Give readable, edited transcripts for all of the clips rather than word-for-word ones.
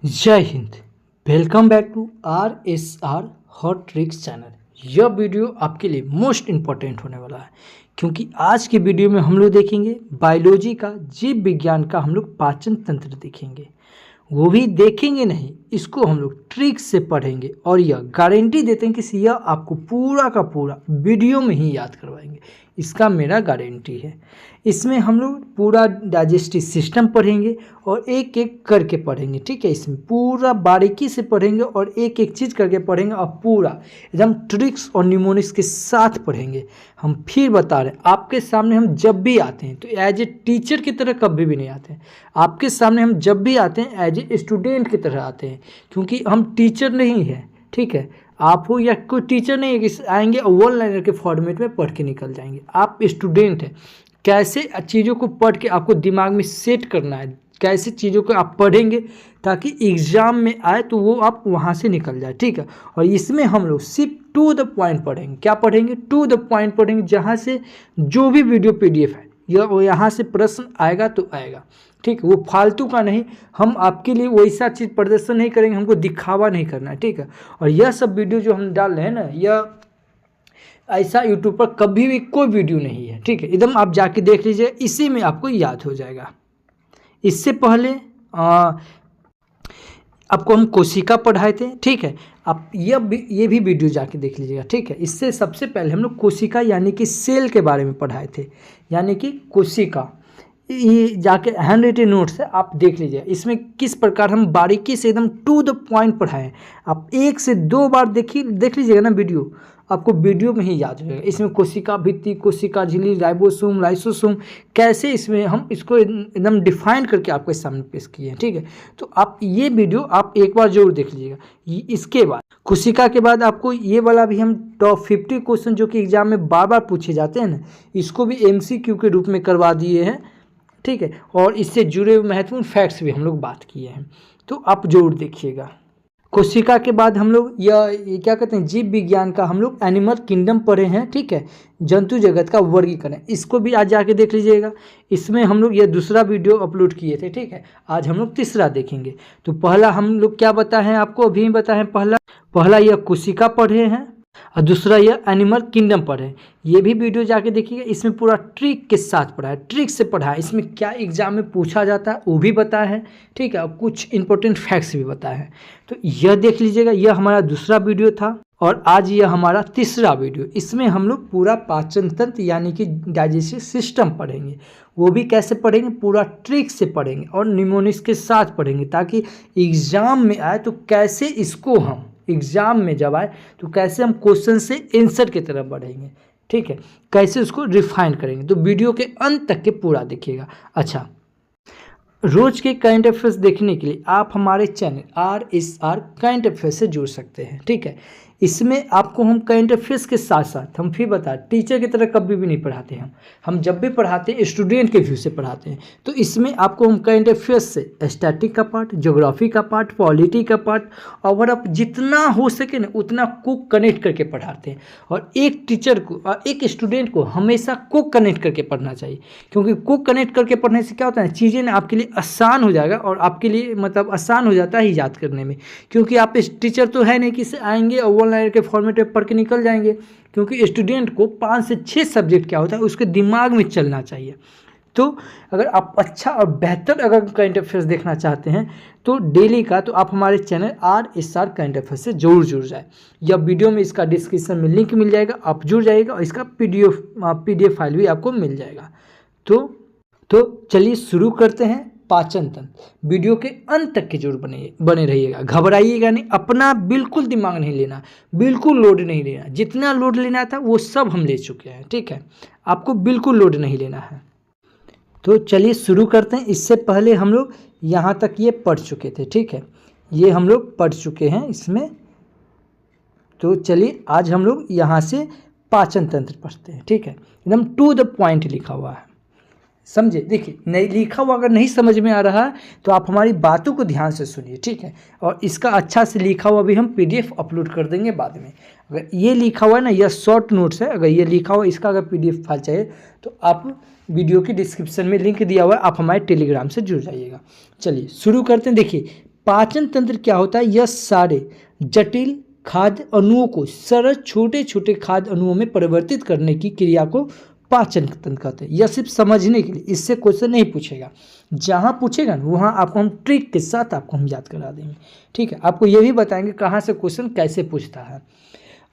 जय हिंद। Welcome back to RSR hot tricks channel. यह वीडियो आपके लिए मोस्ट इम्पॉर्टेंट होने वाला है क्योंकि आज के वीडियो में हम लोग देखेंगे बायोलॉजी का, जीव विज्ञान का हम लोग पाचन तंत्र देखेंगे। वो भी देखेंगे नहीं, इसको हम लोग ट्रिक से पढ़ेंगे और यह गारंटी देते हैं कि यह आपको पूरा का पूरा वीडियो में ही याद करवाएंगे। इसका मेरा गारंटी है। इसमें हम लोग पूरा डाइजेस्टिव सिस्टम पढ़ेंगे और एक एक करके पढ़ेंगे, ठीक है। इसमें पूरा बारीकी से पढ़ेंगे और एक एक चीज़ करके पढ़ेंगे और पूरा एकदम ट्रिक्स और निमोनिक्स के साथ पढ़ेंगे। हम फिर बता रहे हैं, आपके सामने हम जब भी आते हैं तो एज ए टीचर की तरह कभी भी नहीं आते हैं। आपके सामने हम जब भी आते हैं एज ए स्टूडेंट की तरह आते हैं, क्योंकि हम टीचर नहीं हैं, ठीक है। आप हो या कोई टीचर नहीं है कि आएंगे और वन लाइनर के फॉर्मेट में पढ़ के निकल जाएंगे। आप स्टूडेंट हैं, कैसे चीज़ों को पढ़ के आपको दिमाग में सेट करना है, कैसे चीज़ों को आप पढ़ेंगे ताकि एग्ज़ाम में आए तो वो आप वहाँ से निकल जाए, ठीक है। और इसमें हम लोग सिर्फ टू द पॉइंट पढ़ेंगे। क्या पढ़ेंगे? टू द पॉइंट पढ़ेंगे, जहाँ से जो भी वीडियो PDF है यहाँ से प्रश्न आएगा तो आएगा, ठीक है। वो फालतू का नहीं, हम आपके लिए वैसा चीज़ प्रदर्शन नहीं करेंगे, हमको दिखावा नहीं करना है, ठीक है। और यह सब वीडियो जो हम डाल रहे हैं ना, यह ऐसा यूट्यूब पर कभी भी कोई वीडियो नहीं है, ठीक है। एकदम आप जाके देख लीजिए, इसी में आपको याद हो जाएगा। इससे पहले आपको हम कोशिका पढ़ाए थे, ठीक है। आप ये भी वीडियो जाके देख लीजिएगा, ठीक है। इससे सबसे पहले हम लोग कोशिका यानी कि सेल के बारे में पढ़ाए थे, यानी कि कोशिका। ये जाके हैंड रिटेन नोट्स है, आप देख लीजिए इसमें किस प्रकार हम बारीकी से एकदम टू द पॉइंट पढ़ाएं। आप 1 से 2 बार देख लीजिएगा ना वीडियो, आपको वीडियो में ही याद हो जाएगा। इसमें कोशिका भित्ति, कोशिका झिल्ली, राइबोसोम, लाइसोसोम, कैसे इसमें हम इसको एकदम डिफाइन करके आपके सामने पेश किए हैं, ठीक है। तो आप ये वीडियो आप एक बार जरूर देख लीजिएगा। इसके बाद कोशिका के बाद आपको ये वाला भी हम टॉप 50 क्वेश्चन जो कि एग्जाम में बार बार पूछे जाते हैं ना, इसको भी MCQ के रूप में करवा दिए हैं, ठीक है। और इससे जुड़े हुए महत्वपूर्ण फैक्ट्स भी हम लोग बात किए हैं, तो आप जरूर देखिएगा। कोशिका के बाद हम लोग ये क्या कहते हैं, जीव विज्ञान का हम लोग एनिमल किंगडम पढ़े हैं, ठीक है। जंतु जगत का वर्गीकरण, इसको भी आज जाके देख लीजिएगा। इसमें हम लोग ये दूसरा वीडियो अपलोड किए थे, ठीक है। आज हम लोग तीसरा देखेंगे। तो पहला हम लोग क्या बताएं आपको, अभी बताएं, पहला यह कोशिका पढ़े हैं और दूसरा यह एनिमल किंगडम पढ़े। ये भी वीडियो जाके देखिएगा। इसमें पूरा ट्रिक के साथ पढ़ा है, ट्रिक से पढ़ा है। इसमें क्या एग्जाम में पूछा जाता है वो भी बताया है, ठीक है। और कुछ इंपॉर्टेंट फैक्ट्स भी बताए हैं, तो यह देख लीजिएगा। यह हमारा दूसरा वीडियो था और आज यह हमारा तीसरा वीडियो। इसमें हम लोग पूरा पाचन तंत्र यानी कि डाइजेस्टिव सिस्टम पढ़ेंगे। वो भी कैसे पढ़ेंगे, पूरा ट्रिक से पढ़ेंगे और निमोनिक्स के साथ पढ़ेंगे, ताकि एग्जाम में आए तो कैसे इसको हम एग्जाम में जब आए तो कैसे हम क्वेश्चन से आंसर की तरफ बढ़ेंगे, ठीक है। कैसे उसको रिफाइन करेंगे, तो वीडियो के अंत तक के पूरा देखिएगा। अच्छा, रोज के करंट अफेयर्स देखने के लिए आप हमारे चैनल RSR करंट अफेयर्स से जुड़ सकते हैं, ठीक है। इसमें आपको हम करंट अफेयर्स के साथ साथ हम फिर बता, टीचर की तरह कभी भी नहीं पढ़ाते हैं। हम जब भी पढ़ाते हैं स्टूडेंट के व्यू से पढ़ाते हैं। तो इसमें आपको हम करंट अफेयर्स से स्टैटिक का पार्ट, ज्योग्राफी का पार्ट, पॉलिटी का पार्ट, और आप जितना हो सके ना उतना को कनेक्ट करके पढ़ाते हैं। और एक टीचर को और एक स्टूडेंट को हमेशा को कनेक्ट करके पढ़ना चाहिए, क्योंकि को कनेक्ट करके पढ़ने से क्या होता है, चीज़ें ना आपके लिए आसान हो जाएगा और आपके लिए मतलब आसान हो जाता है याद करने में। क्योंकि आप इस टीचर तो है नहीं कि से आएंगे और वन लाइनर के फॉर्मेट में पढ़ के निकल जाएंगे, क्योंकि स्टूडेंट को 5 से 6 सब्जेक्ट क्या होता है उसके दिमाग में चलना चाहिए। तो अगर आप अच्छा और बेहतर अगर करंट अफेयर्स देखना चाहते हैं तो डेली का, तो आप हमारे चैनल RSR करंट अफेयर्स से जरूर जुड़ जाए। या वीडियो में इसका डिस्क्रिप्शन में लिंक मिल जाएगा, आप जुड़ जाइएगा और इसका PDF फाइल भी आपको मिल जाएगा। तो चलिए शुरू करते हैं। पाचन तंत्र, वीडियो के अंत तक के जरूर बने रहिएगा, घबराइएगा नहीं। अपना बिल्कुल दिमाग नहीं लेना, बिल्कुल लोड नहीं लेना। जितना लोड लेना था वो सब हम ले चुके हैं, ठीक है। आपको बिल्कुल लोड नहीं लेना है। तो चलिए शुरू करते हैं। इससे पहले हम लोग यहाँ तक ये पढ़ चुके थे, ठीक है। ये हम लोग पढ़ चुके हैं इसमें। तो चलिए आज हम लोग यहाँ से पाचन तंत्र पढ़ते हैं, ठीक है। एकदम टू द पॉइंट लिखा हुआ है, समझे। देखिए, नहीं लिखा हुआ अगर नहीं समझ में आ रहा है तो आप हमारी बातों को ध्यान से सुनिए, ठीक है। और इसका अच्छा से लिखा हुआ भी हम PDF अपलोड कर देंगे बाद में। अगर ये लिखा हुआ है ना, यह शॉर्ट नोट्स है, अगर ये लिखा हुआ इसका अगर PDF फाइल चाहिए तो आप वीडियो की डिस्क्रिप्शन में लिंक दिया हुआ है, आप हमारे टेलीग्राम से जुड़ जाइएगा। चलिए शुरू करते हैं। देखिए, पाचन तंत्र क्या होता है, यह सारे जटिल खाद्य अणुओं को सरल छोटे छोटे खाद्य अणुओं में परिवर्तित करने की क्रिया को पाचन तंत्र कहते हैं। यह सिर्फ समझने के लिए, इससे क्वेश्चन नहीं पूछेगा, जहाँ पूछेगा ना वहाँ आपको हम ट्रिक के साथ आपको हम याद करा देंगे, ठीक है। आपको ये भी बताएंगे कहाँ से क्वेश्चन कैसे पूछता है।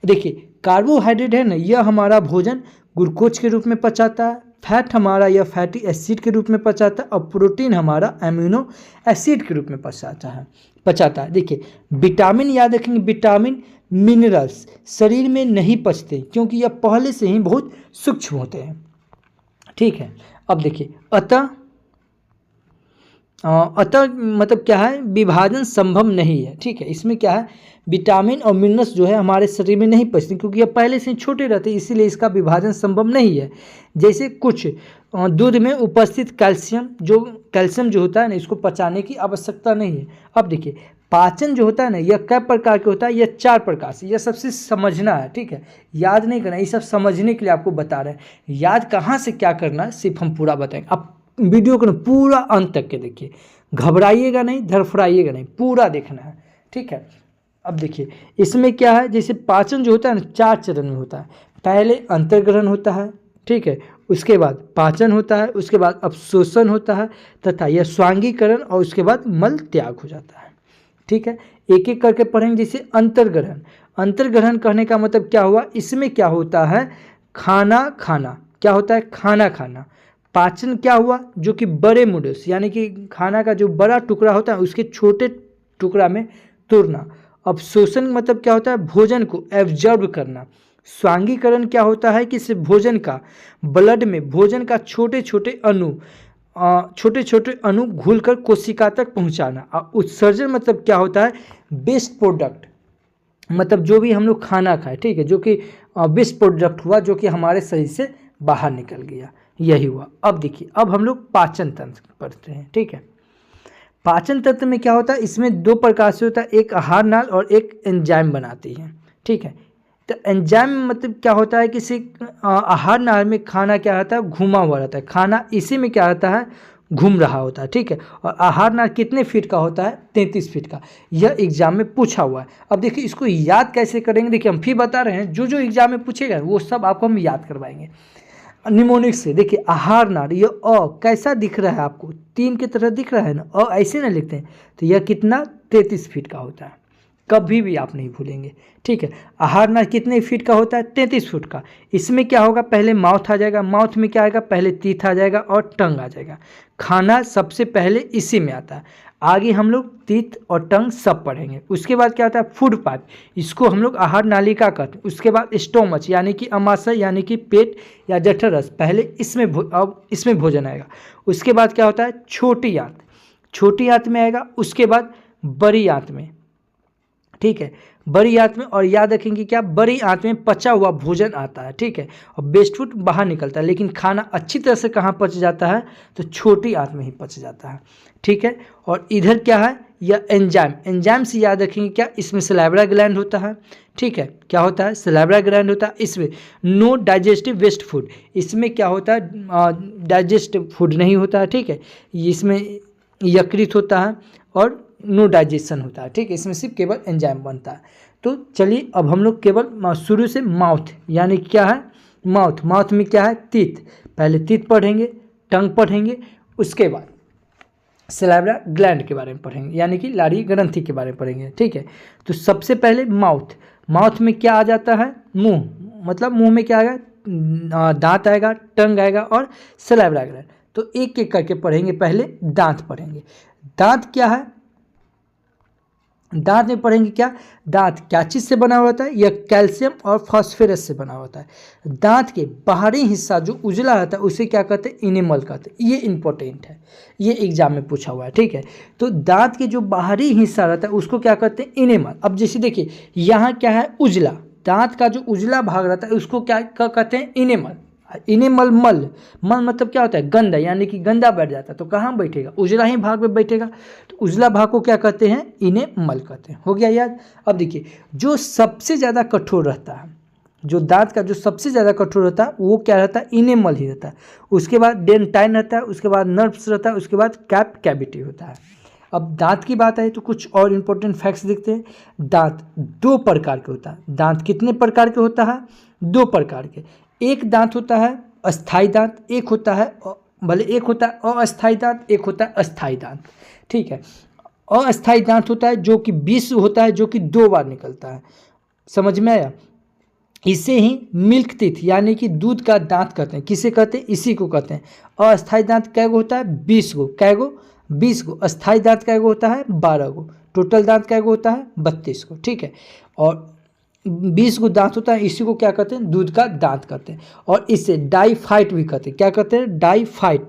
देखिए कार्बोहाइड्रेट है ना, यह हमारा भोजन ग्लूकोज के रूप में पचाता है, फैट हमारा यह फैटी एसिड के रूप में पचाता है, और प्रोटीन हमारा अमीनो एसिड के रूप में पचाता है। देखिए विटामिन याद रखेंगे, विटामिन मिनरल्स शरीर में नहीं पचते क्योंकि यह पहले से ही बहुत सूक्ष्म होते हैं, ठीक है। अब देखिए अतः मतलब क्या है, विभाजन संभव नहीं है, ठीक है। इसमें क्या है, विटामिन और मिनरल्स जो है हमारे शरीर में नहीं पचते क्योंकि ये पहले से छोटे रहते हैं, इसीलिए इसका विभाजन संभव नहीं है। जैसे कुछ दूध में उपस्थित कैल्शियम जो होता है ना, इसको पचाने की आवश्यकता नहीं है। अब देखिए पाचन जो होता है ना, यह कई प्रकार के होता है, यह 4 प्रकार से, यह सबसे समझना है, ठीक है, याद नहीं करना, ये सब समझने के लिए आपको बता रहे हैं। याद कहाँ से क्या करना है सिर्फ हम पूरा बताएंगे। आप वीडियो को ना पूरा अंत तक के देखिए, घबराइएगा नहीं, धड़फड़ाइएगा नहीं, पूरा देखना है, ठीक है। अब देखिए इसमें क्या है, जैसे पाचन जो होता है ना 4 चरण में होता है। पहले अंतर्ग्रहण होता है, ठीक है, उसके बाद पाचन होता है, उसके बाद अवशोषण होता है तथा यह स्वांगीकरण, और उसके बाद मल त्याग हो जाता है, ठीक है। एक एक करके पढ़ेंगे। जैसे अंतर्ग्रहण कहने का मतलब क्या हुआ, इसमें क्या होता है, खाना खाना, क्या होता है, खाना खाना। पाचन क्या हुआ, जो कि बड़े मूडस यानी कि खाना का जो बड़ा टुकड़ा होता है उसके छोटे टुकड़ा में तोड़ना। अवशोषण मतलब क्या होता है, भोजन को एब्जॉर्ब करना। स्वांगीकरण क्या होता है कि इस भोजन का ब्लड में भोजन का छोटे छोटे अणु घुलकर कोशिका तक पहुंचाना। और उत्सर्जन मतलब क्या होता है, वेस्ट प्रोडक्ट, मतलब जो भी हम लोग खाना खाए, ठीक है, जो कि वेस्ट प्रोडक्ट हुआ, जो कि हमारे शरीर से बाहर निकल गया, यही हुआ। अब देखिए अब हम लोग पाचन तंत्र पढ़ते हैं, ठीक है। पाचन तंत्र में क्या होता है, इसमें 2 प्रकार से होता है, एक आहार नाल और एक एंजाइम बनाती है, ठीक है। तो एंजाइम मतलब क्या होता है, किसी आहार नाल में खाना क्या रहता है, घुमा हुआ रहता है, खाना इसी में क्या रहता है, घूम रहा होता है, ठीक है। और आहार नाल कितने फीट का होता है, 33 फीट का। यह एग्जाम में पूछा हुआ है। अब देखिए इसको याद कैसे करेंगे, देखिए हम फिर बता रहे हैं, जो एग्जाम में पूछेगा वो सब आपको हम याद करवाएंगे निमोनिक से। देखिए आहार नाल, ये कैसा दिख रहा है आपको, 3 की तरह दिख रहा है ना, ऐसे ना लिखते हैं, तो यह कितना 33 फीट का होता है, कभी भी आप नहीं भूलेंगे, ठीक है। आहार नाल कितने फीट का होता है, 33 फीट का। इसमें क्या होगा, पहले माउथ आ जाएगा, माउथ में क्या आएगा, पहले टीथ आ जाएगा और टंग आ जाएगा। खाना सबसे पहले इसी में आता है, आगे हम लोग टीथ और टंग सब पढ़ेंगे। उसके बाद क्या होता है, फूड पाइप, इसको हम लोग आहार नालिका कहते हैं। उसके बाद स्टोमच यानी कि अमाशय यानी कि पेट या जठररस, पहले इसमें भोजन आएगा। उसके बाद क्या होता है, छोटी आंत में आएगा। उसके बाद बड़ी आंत में, ठीक है, बड़ी आंत में। और याद रखेंगे क्या, बड़ी आंत में पचा हुआ भोजन आता है, ठीक है, और वेस्ट फूड बाहर निकलता है। लेकिन खाना अच्छी तरह से कहाँ पच जाता है, तो छोटी आंत में ही पच जाता है, ठीक है। और इधर क्या है, यह एंजाइम से याद रखेंगे क्या, इसमें सलाइवरी ग्लैंड होता है, ठीक है, क्या होता है, सलाइवरी ग्लैंड होता है। इसमें नो डाइजेस्टिव वेस्ट फूड, इसमें क्या होता है, डाइजेस्टिव फूड नहीं होता है, ठीक है, इसमें यकृत होता है और नो डाइजेशन होता है, ठीक है, इसमें सिर्फ केवल एंजाइम बनता है। तो चलिए अब हम लोग केवल शुरू से माउथ यानी क्या है, माउथ में क्या है, टीथ, पहले टीथ पढ़ेंगे, टंग पढ़ेंगे, उसके बाद सलाइवरी ग्लैंड के बारे में पढ़ेंगे यानी कि लारी ग्रंथि के बारे में पढ़ेंगे, ठीक है। तो सबसे पहले माउथ में क्या आ जाता है, मुंह, मतलब मुंह में क्या आएगा, दांत आएगा, टंग आएगा और सलाइवरी ग्लैंड। तो एक एक करके पढ़ेंगे। पहले दांत पढ़ेंगे। दांत क्या है, दांत में पढ़ेंगे क्या, दांत क्या चीज़ से बना हुआ होता है, यह कैल्शियम और फास्फोरस से बना होता है। दांत के बाहरी हिस्सा जो उजला रहता है उसे क्या कहते हैं, इनेमल कहते हैं। ये इंपॉर्टेंट है, ये एग्जाम में पूछा हुआ है, ठीक है। तो दांत के जो बाहरी हिस्सा रहता है उसको क्या कहते हैं, इनेमल। अब जैसे देखिए यहाँ क्या है, उजला, दांत का जो उजला भाग रहता है उसको क्या कहते हैं, इनेमल। इनेमल मल मतलब क्या होता है, गंदा, यानी कि गंदा बैठ जाता है, तो कहाँ बैठेगा, उजला ही भाग में बैठेगा, तो उजला भाग को क्या कहते हैं, इनेमल कहते हैं। हो गया याद। अब देखिए जो सबसे ज़्यादा कठोर रहता है, जो दांत का जो सबसे ज़्यादा कठोर रहता है वो क्या रहता है, इनेमल ही रहता है। उसके बाद डेंटाइन रहता है, उसके बाद नर्व्स रहता है, उसके बाद कैविटी होता है। अब दांत की बात आए तो कुछ और इम्पोर्टेंट फैक्ट्स देखते हैं। दांत दो प्रकार के होता है। दांत कितने प्रकार के होता है? दो प्रकार के। एक दांत होता है अस्थाई दांत, एक होता है एक होता है अस्थाई दांत, एक होता है अस्थाई दांत। ठीक है, अस्थाई दांत होता है जो कि विष होता है, जो कि 2 बार निकलता है। समझ में आया? इसे ही मिल्क टीथ यानी कि दूध का दांत कहते हैं। किसे कहते हैं? इसी को कहते हैं। अस्थाई दांत कैगो होता है? 20 गो। कैगो? 20 गो। अस्थाई दांत कैगो होता है? 12 गो। टोटल दांत कैगो होता है? 32 गो। ठीक है, और 20 गो दांत होता है, इसी को क्या कहते हैं? दूध का दांत कहते हैं। और इसे डाईफाइट भी कहते हैं। क्या कहते हैं? डाईफाइट।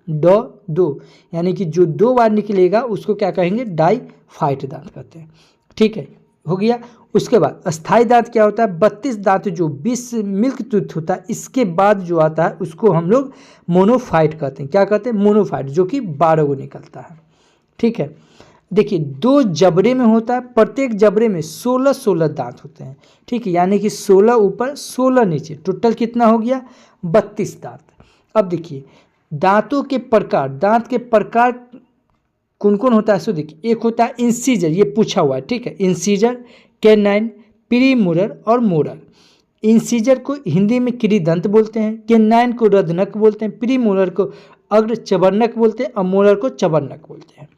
दो यानी कि जो 2 बार निकलेगा उसको क्या कहेंगे? डाईफाइट दांत कहते हैं। ठीक है, हो गया। उसके बाद अस्थाई दांत क्या होता है? 32 दांत जो 20 मिल्क टूथ होता है, इसके बाद जो आता है उसको हम लोग मोनोफाइट कहते हैं। क्या कहते हैं? मोनोफाइट, जो कि 12 गो निकलता है। ठीक है, देखिए 2 जबड़े में होता है, प्रत्येक जबड़े में 16 दांत होते हैं। ठीक है, यानी कि 16 ऊपर 16 नीचे, टोटल कितना हो गया? 32 दांत। अब देखिए दांतों के प्रकार, दांत के प्रकार कौन कौन होता है सो देखिए। एक होता है इंसीजर, ये पूछा हुआ है। ठीक है, इंसीजर, कैनाइन, प्रीमोलर और मोलर। इंसीजर को हिंदी में किरीदंत बोलते हैं, कैनाइन को रदनक बोलते हैं, प्रीमोलर को अग्र चबर्नक बोलते हैं और मोलर को चबर्नक बोलते हैं।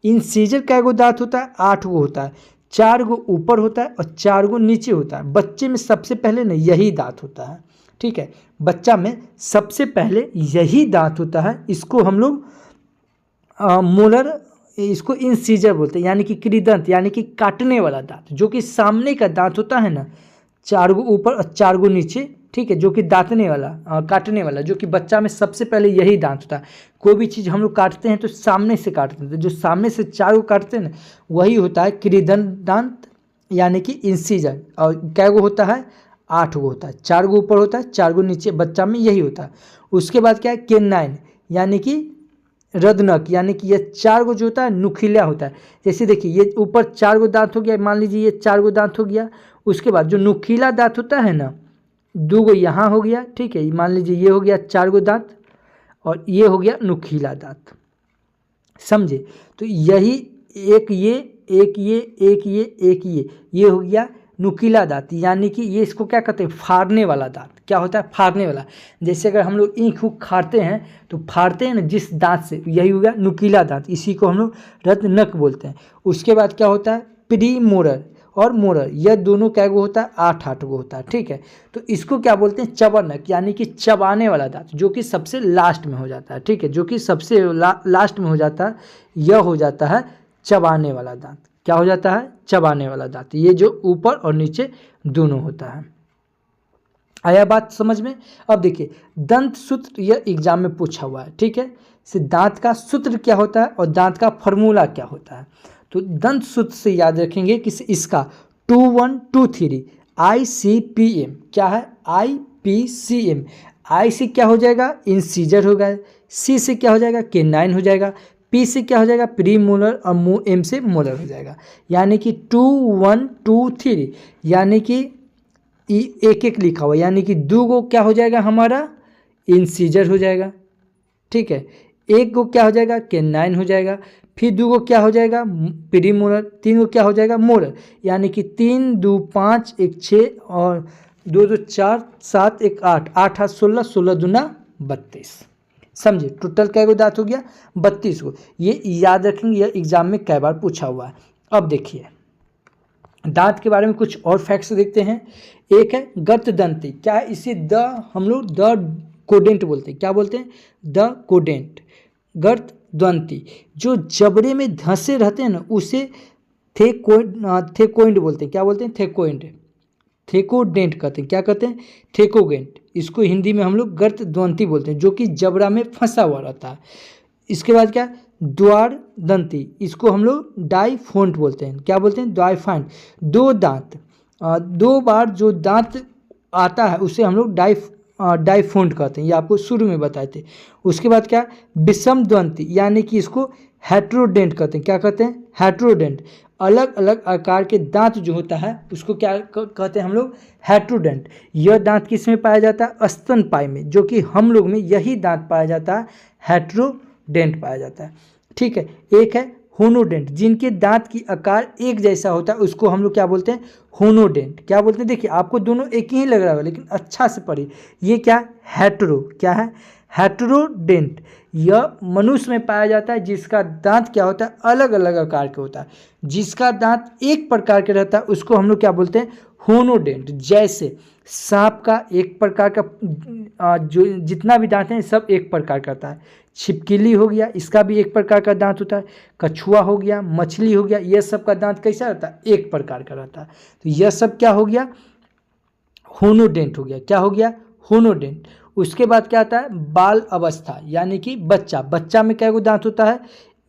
इंसीजर कै गो दांत होता है? 8 गो होता है। 4 गो ऊपर होता है और 4 गो नीचे होता है। बच्चे में सबसे पहले ना यही दांत होता है। ठीक है, बच्चा में सबसे पहले यही दांत होता है। इसको हम लोग मोलर, इसको इंसीजर बोलते हैं, यानी कि किरीदंत यानी कि काटने वाला दांत, जो कि सामने का दांत होता है ना, 4 गो ऊपर और 4 गो नीचे। ठीक है, जो कि दांतने वाला, काटने वाला, जो कि बच्चा में सबसे पहले यही दांत होता है। कोई भी चीज़ हम लोग काटते हैं तो सामने से काटते हैं, तो जो सामने से 4 गो काटते हैं ना, वही होता है किरीदंत दांत यानी कि इंसीजर। और कै गो होता है? 8 गो होता है। 4 गो ऊपर होता है, 4 गो नीचे, बच्चा में यही होता है। उसके बाद क्या है? कैनाइन यानी कि रदनक, यानी कि ये 4 गो जो होता है नुकीला होता है। जैसे देखिए ये ऊपर 4 गो दांत हो गया, मान लीजिए ये 4 गो दांत हो गया। उसके बाद जो नुकीला दांत होता है ना, 2 गो यहाँ हो गया। ठीक है, मान लीजिए ये हो गया 4 गो दांत और ये हो गया नुकीला दांत। समझे? तो यही एक ये, एक ये, एक ये, एक ये हो गया नुकीला दांत, यानी कि ये इसको क्या कहते हैं? फाड़ने वाला दांत। क्या होता है? फाड़ने वाला। जैसे अगर हम लोग ईंख ऊख खाते हैं तो फाड़ते हैं ना जिस दांत से, यही हो गया नुकीला दांत, इसी को हम लोग रत्नक बोलते हैं। उसके बाद क्या होता है? प्रीमोलर और मोलर, यह दोनों क्या गो होता है? 8 गो होता है। ठीक है, तो इसको क्या बोलते हैं? चबर्नक, यानी कि चबाने वाला दांत, जो कि सबसे लास्ट में हो जाता है। ठीक है, जो कि सबसे लास्ट में हो जाता है, यह हो जाता है चबाने वाला दांत। क्या हो जाता है? चबाने वाला दांत। ये जो ऊपर और नीचे दोनों होता है। आया बात समझ में? अब देखिए दंत सूत्र, यह एग्जाम में पूछा हुआ है। ठीक है, से दांत का सूत्र क्या होता है और दांत का फॉर्मूला क्या होता है। तो दंत सूत्र से याद रखेंगे कि इसका 2123 ICPM क्या है? IPCM। आई से क्या हो जाएगा? इंसीजर होगा। सी से क्या हो जाएगा? कैनाइन हो जाएगा। पी से क्या हो जाएगा? प्रीमोलर और एम से मोलर हो जाएगा। यानी कि 2123, यानी कि एक एक लिखा हुआ, यानी कि 2 गो क्या हो जाएगा हमारा? इंसीजर हो जाएगा। ठीक है, 1 गो क्या हो जाएगा? कैनाइन हो जाएगा। फिर 2 गो क्या हो जाएगा? प्रीमोलर। 3 गो क्या हो जाएगा? मोलर। यानी कि 3 2 5 1 6 और 2 2 4 7 1 8, 8 8 16, 16 दूना 32। समझे? टोटल कै गो दांत हो गया? 32 गो। ये याद रखेंगे, यह एग्जाम में कई बार पूछा हुआ है। अब देखिए दांत के बारे में कुछ और फैक्ट्स देखते हैं। एक है गर्तदंती। क्या है? इसे हम लोग द कोडेंट बोलते हैं। क्या बोलते हैं? The quadrant. गर्तदंती जो जबड़े में धंसे रहते हैं ना, उसे थेकोइंड बोलते हैं। क्या बोलते हैं? थेकोइंड। थेकोडेंट कहते हैं। क्या कहते हैं? थेकोडेंट। इसको हिंदी में हम लोग गर्तद्वंती बोलते हैं, जो कि जबड़ा में फंसा हुआ रहता है। इसके बाद क्या? द्वार दंती, इसको हम लोग डाइफोंट बोलते हैं। क्या बोलते हैं? डाइफाइंट। 2 दांत, 2 बार जो दांत आता है उसे हम लोग डाइफोंट कहते हैं। ये आपको शुरू में बताए थे। उसके बाद क्या? विषम द्वंती, यानी कि इसको हेट्रोडेंट कहते हैं। क्या कहते हैं? हेट्रोडेंट। अलग अलग आकार के दांत जो होता है उसको क्या कहते हैं हम लोग? हेट्रोडेंट। यह दांत किस में पाया जाता है? स्तनपायी में, जो कि हम लोग में यही दांत पाया जाता है, हेट्रोडेंट पाया जाता है। ठीक है। एक है होनोडेंट, जिनके दांत की आकार एक जैसा होता है उसको हम लोग क्या बोलते हैं, होनोडेंट। क्या बोलते हैं, देखिए आपको दोनों एक ही लग रहा है लेकिन अच्छा से पढ़िए। ये क्या हेटेरो, क्या है हेटेरोडेंट। यह मनुष्य में पाया जाता है जिसका दांत क्या होता है, अलग अलग आकार के होता है। जिसका दांत एक प्रकार के रहता है उसको हम लोग क्या बोलते हैं, होनोडेंट। जैसे सांप का एक प्रकार का जो जितना भी दांत है सब एक प्रकार का होता है। छिपकली हो गया, इसका भी एक प्रकार का दांत होता है। कछुआ हो गया, मछली हो गया, यह सब का दांत कैसा रहता है, एक प्रकार का रहता है। तो यह सब क्या हो गया, होनोडेंट हो गया। क्या हो गया, होनोडेंट। उसके बाद क्या आता है, बाल अवस्था यानी कि बच्चा। बच्चा में कै गो दांत होता है,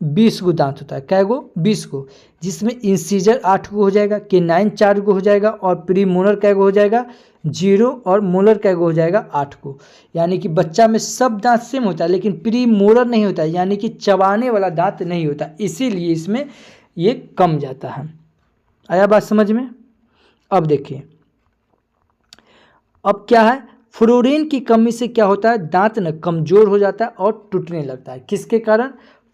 20 गो दांत होता है। कै गो, 20 गो, जिसमें इंसीजर 8 गो हो जाएगा, केनाइन 4 गो हो जाएगा और प्री मोलर कै गो हो जाएगा, 0, और मोलर कै गो हो जाएगा, 8 गो। यानी कि बच्चा में सब दांत सेम होता है लेकिन प्री मोलर नहीं होता है, यानी कि चबाने वाला दांत नहीं होता, इसीलिए इसमें ये कम जाता है। आया बात समझ में। अब देखिए, अब क्या है, फ्लोरीन की कमी से क्या होता है, दांत न कमजोर हो जाता है और टूटने लगता है। किसके कारण,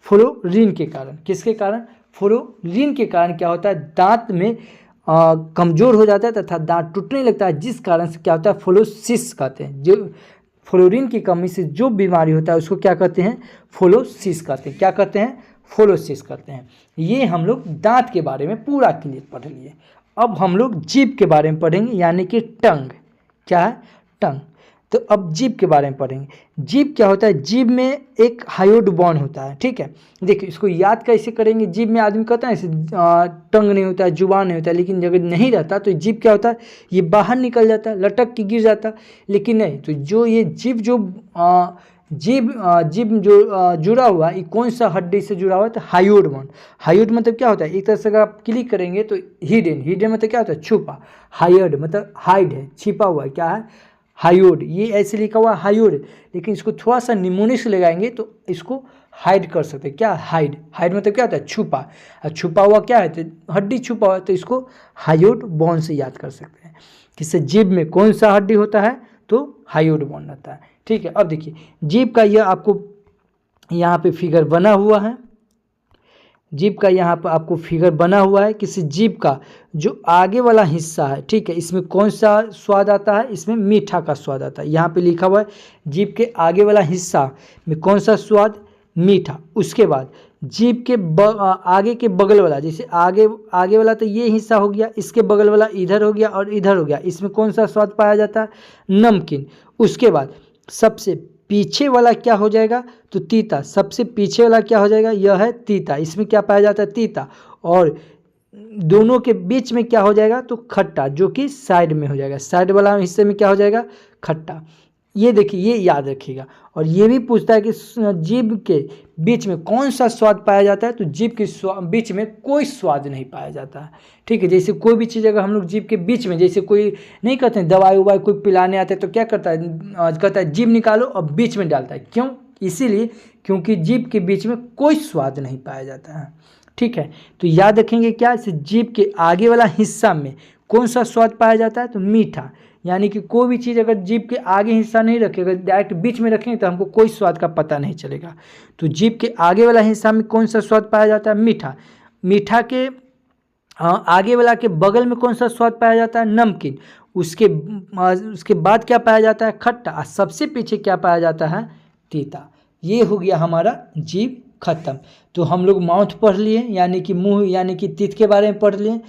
फ्लोरीन के कारण। किसके कारण, फ्लोरीन के कारण क्या होता है, दांत में कमजोर हो जाता है तथा दांत टूटने लगता है, जिस कारण से क्या होता है, फ्लोसिस कहते हैं। जो फ्लोरीन की कमी से जो बीमारी होता है उसको क्या कहते हैं, फ्लोसिस कहते हैं। क्या कहते हैं, फ्लोसिस कहते हैं। ये हम लोग दांत के बारे में पूरा क्लियर पढ़ लिए। अब हम लोग जीभ के बारे में पढ़ेंगे, यानी कि टंग। क्या है, टंग। तो अब जीभ के बारे में पढ़ेंगे। जीभ क्या होता है, जीभ में एक हायोड बॉन्ड होता है, ठीक है। देखिए इसको याद कैसे करेंगे, जीभ में आदमी कहता है ऐसे टंग नहीं होता है, जुबान नहीं होता है, लेकिन अगर नहीं रहता तो जीभ क्या होता है, ये बाहर निकल जाता है, लटक के गिर जाता है। लेकिन नहीं, तो जो ये जीभ जो जीभ जो जुड़ा हुआ है, ये कौन सा हड्डी से जुड़ा हुआ है, तो हायोड बॉन्ड। हायोड मतलब क्या होता है, एक तरह से अगर आप क्लिक करेंगे तो हिडन, हिडन मतलब क्या होता है, छुपा। हायोड मतलब हाइड है, छिपा हुआ है, क्या है, हायोड। ये ऐसे लिखा हुआ हायोड, लेकिन इसको थोड़ा सा निमोनिक से लगाएंगे तो इसको हाइड कर सकते हैं। क्या, हाइड। हाइड मतलब क्या होता है, छुपा। और छुपा हुआ क्या है, तो हड्डी छुपा हुआ है, तो इसको हायोड बॉन्ड से याद कर सकते हैं। किससे, जीभ में कौन सा हड्डी होता है, तो हायोड बॉन्ड रहता है, ठीक है। अब देखिए जीभ का यह आपको यहाँ पे फिगर बना हुआ है, जीभ का यहाँ पर आपको फिगर बना हुआ है। किसी जीभ का जो आगे वाला हिस्सा है, ठीक है, इसमें कौन सा स्वाद आता है, इसमें मीठा का स्वाद आता है। यहाँ पे लिखा हुआ है जीभ के आगे वाला हिस्सा में कौन सा स्वाद, मीठा। उसके बाद जीभ के आगे के बगल वाला, जैसे आगे वाला तो ये हिस्सा हो गया, इसके बगल वाला इधर हो गया और इधर हो गया, इसमें कौन सा स्वाद पाया जाता है, नमकीन। उसके बाद सबसे पीछे वाला क्या हो जाएगा, तो तीता। सबसे पीछे वाला क्या हो जाएगा, यह है तीता, इसमें क्या पाया जाता है, तीता। और दोनों के बीच में क्या हो जाएगा, तो खट्टा, जो कि साइड में हो जाएगा, साइड वाला हिस्से में क्या हो जाएगा, खट्टा। ये देखिए, ये याद रखिएगा। और ये भी पूछता है कि जीभ के बीच में कौन सा स्वाद पाया जाता है, तो जीभ के बीच में कोई स्वाद नहीं पाया जाता है, ठीक है। जैसे कोई भी चीज़ अगर हम लोग जीभ के बीच में, जैसे कोई नहीं कहते हैं दवाई उवाई कोई पिलाने आते हैं तो क्या करता है, कहता है जीभ निकालो और बीच में डालता है। क्यों, इसीलिए क्योंकि जीभ के बीच में कोई स्वाद नहीं पाया जाता है, ठीक है। तो याद रखेंगे क्या, इस जीभ के आगे वाला हिस्सा में कौन सा स्वाद पाया जाता है, तो मीठा। यानी कि कोई भी चीज़ अगर जीभ के आगे हिस्सा नहीं रखेगा, डायरेक्ट बीच में रखेंगे तो हमको कोई स्वाद का पता नहीं चलेगा। तो जीभ के आगे वाला हिस्सा में कौन सा स्वाद पाया जाता है, मीठा। मीठा के आगे वाला के बगल में कौन सा स्वाद पाया जाता है, नमकीन। उसके बाद क्या पाया जाता है, खट्टा। और सबसे पीछे क्या पाया जाता है, तीता। ये हो गया हमारा जीभ खत्म। तो हम लोग माउथ पढ़ लिए, यानी कि मुंह, यानी कि तीत के बारे में पढ़ लिए,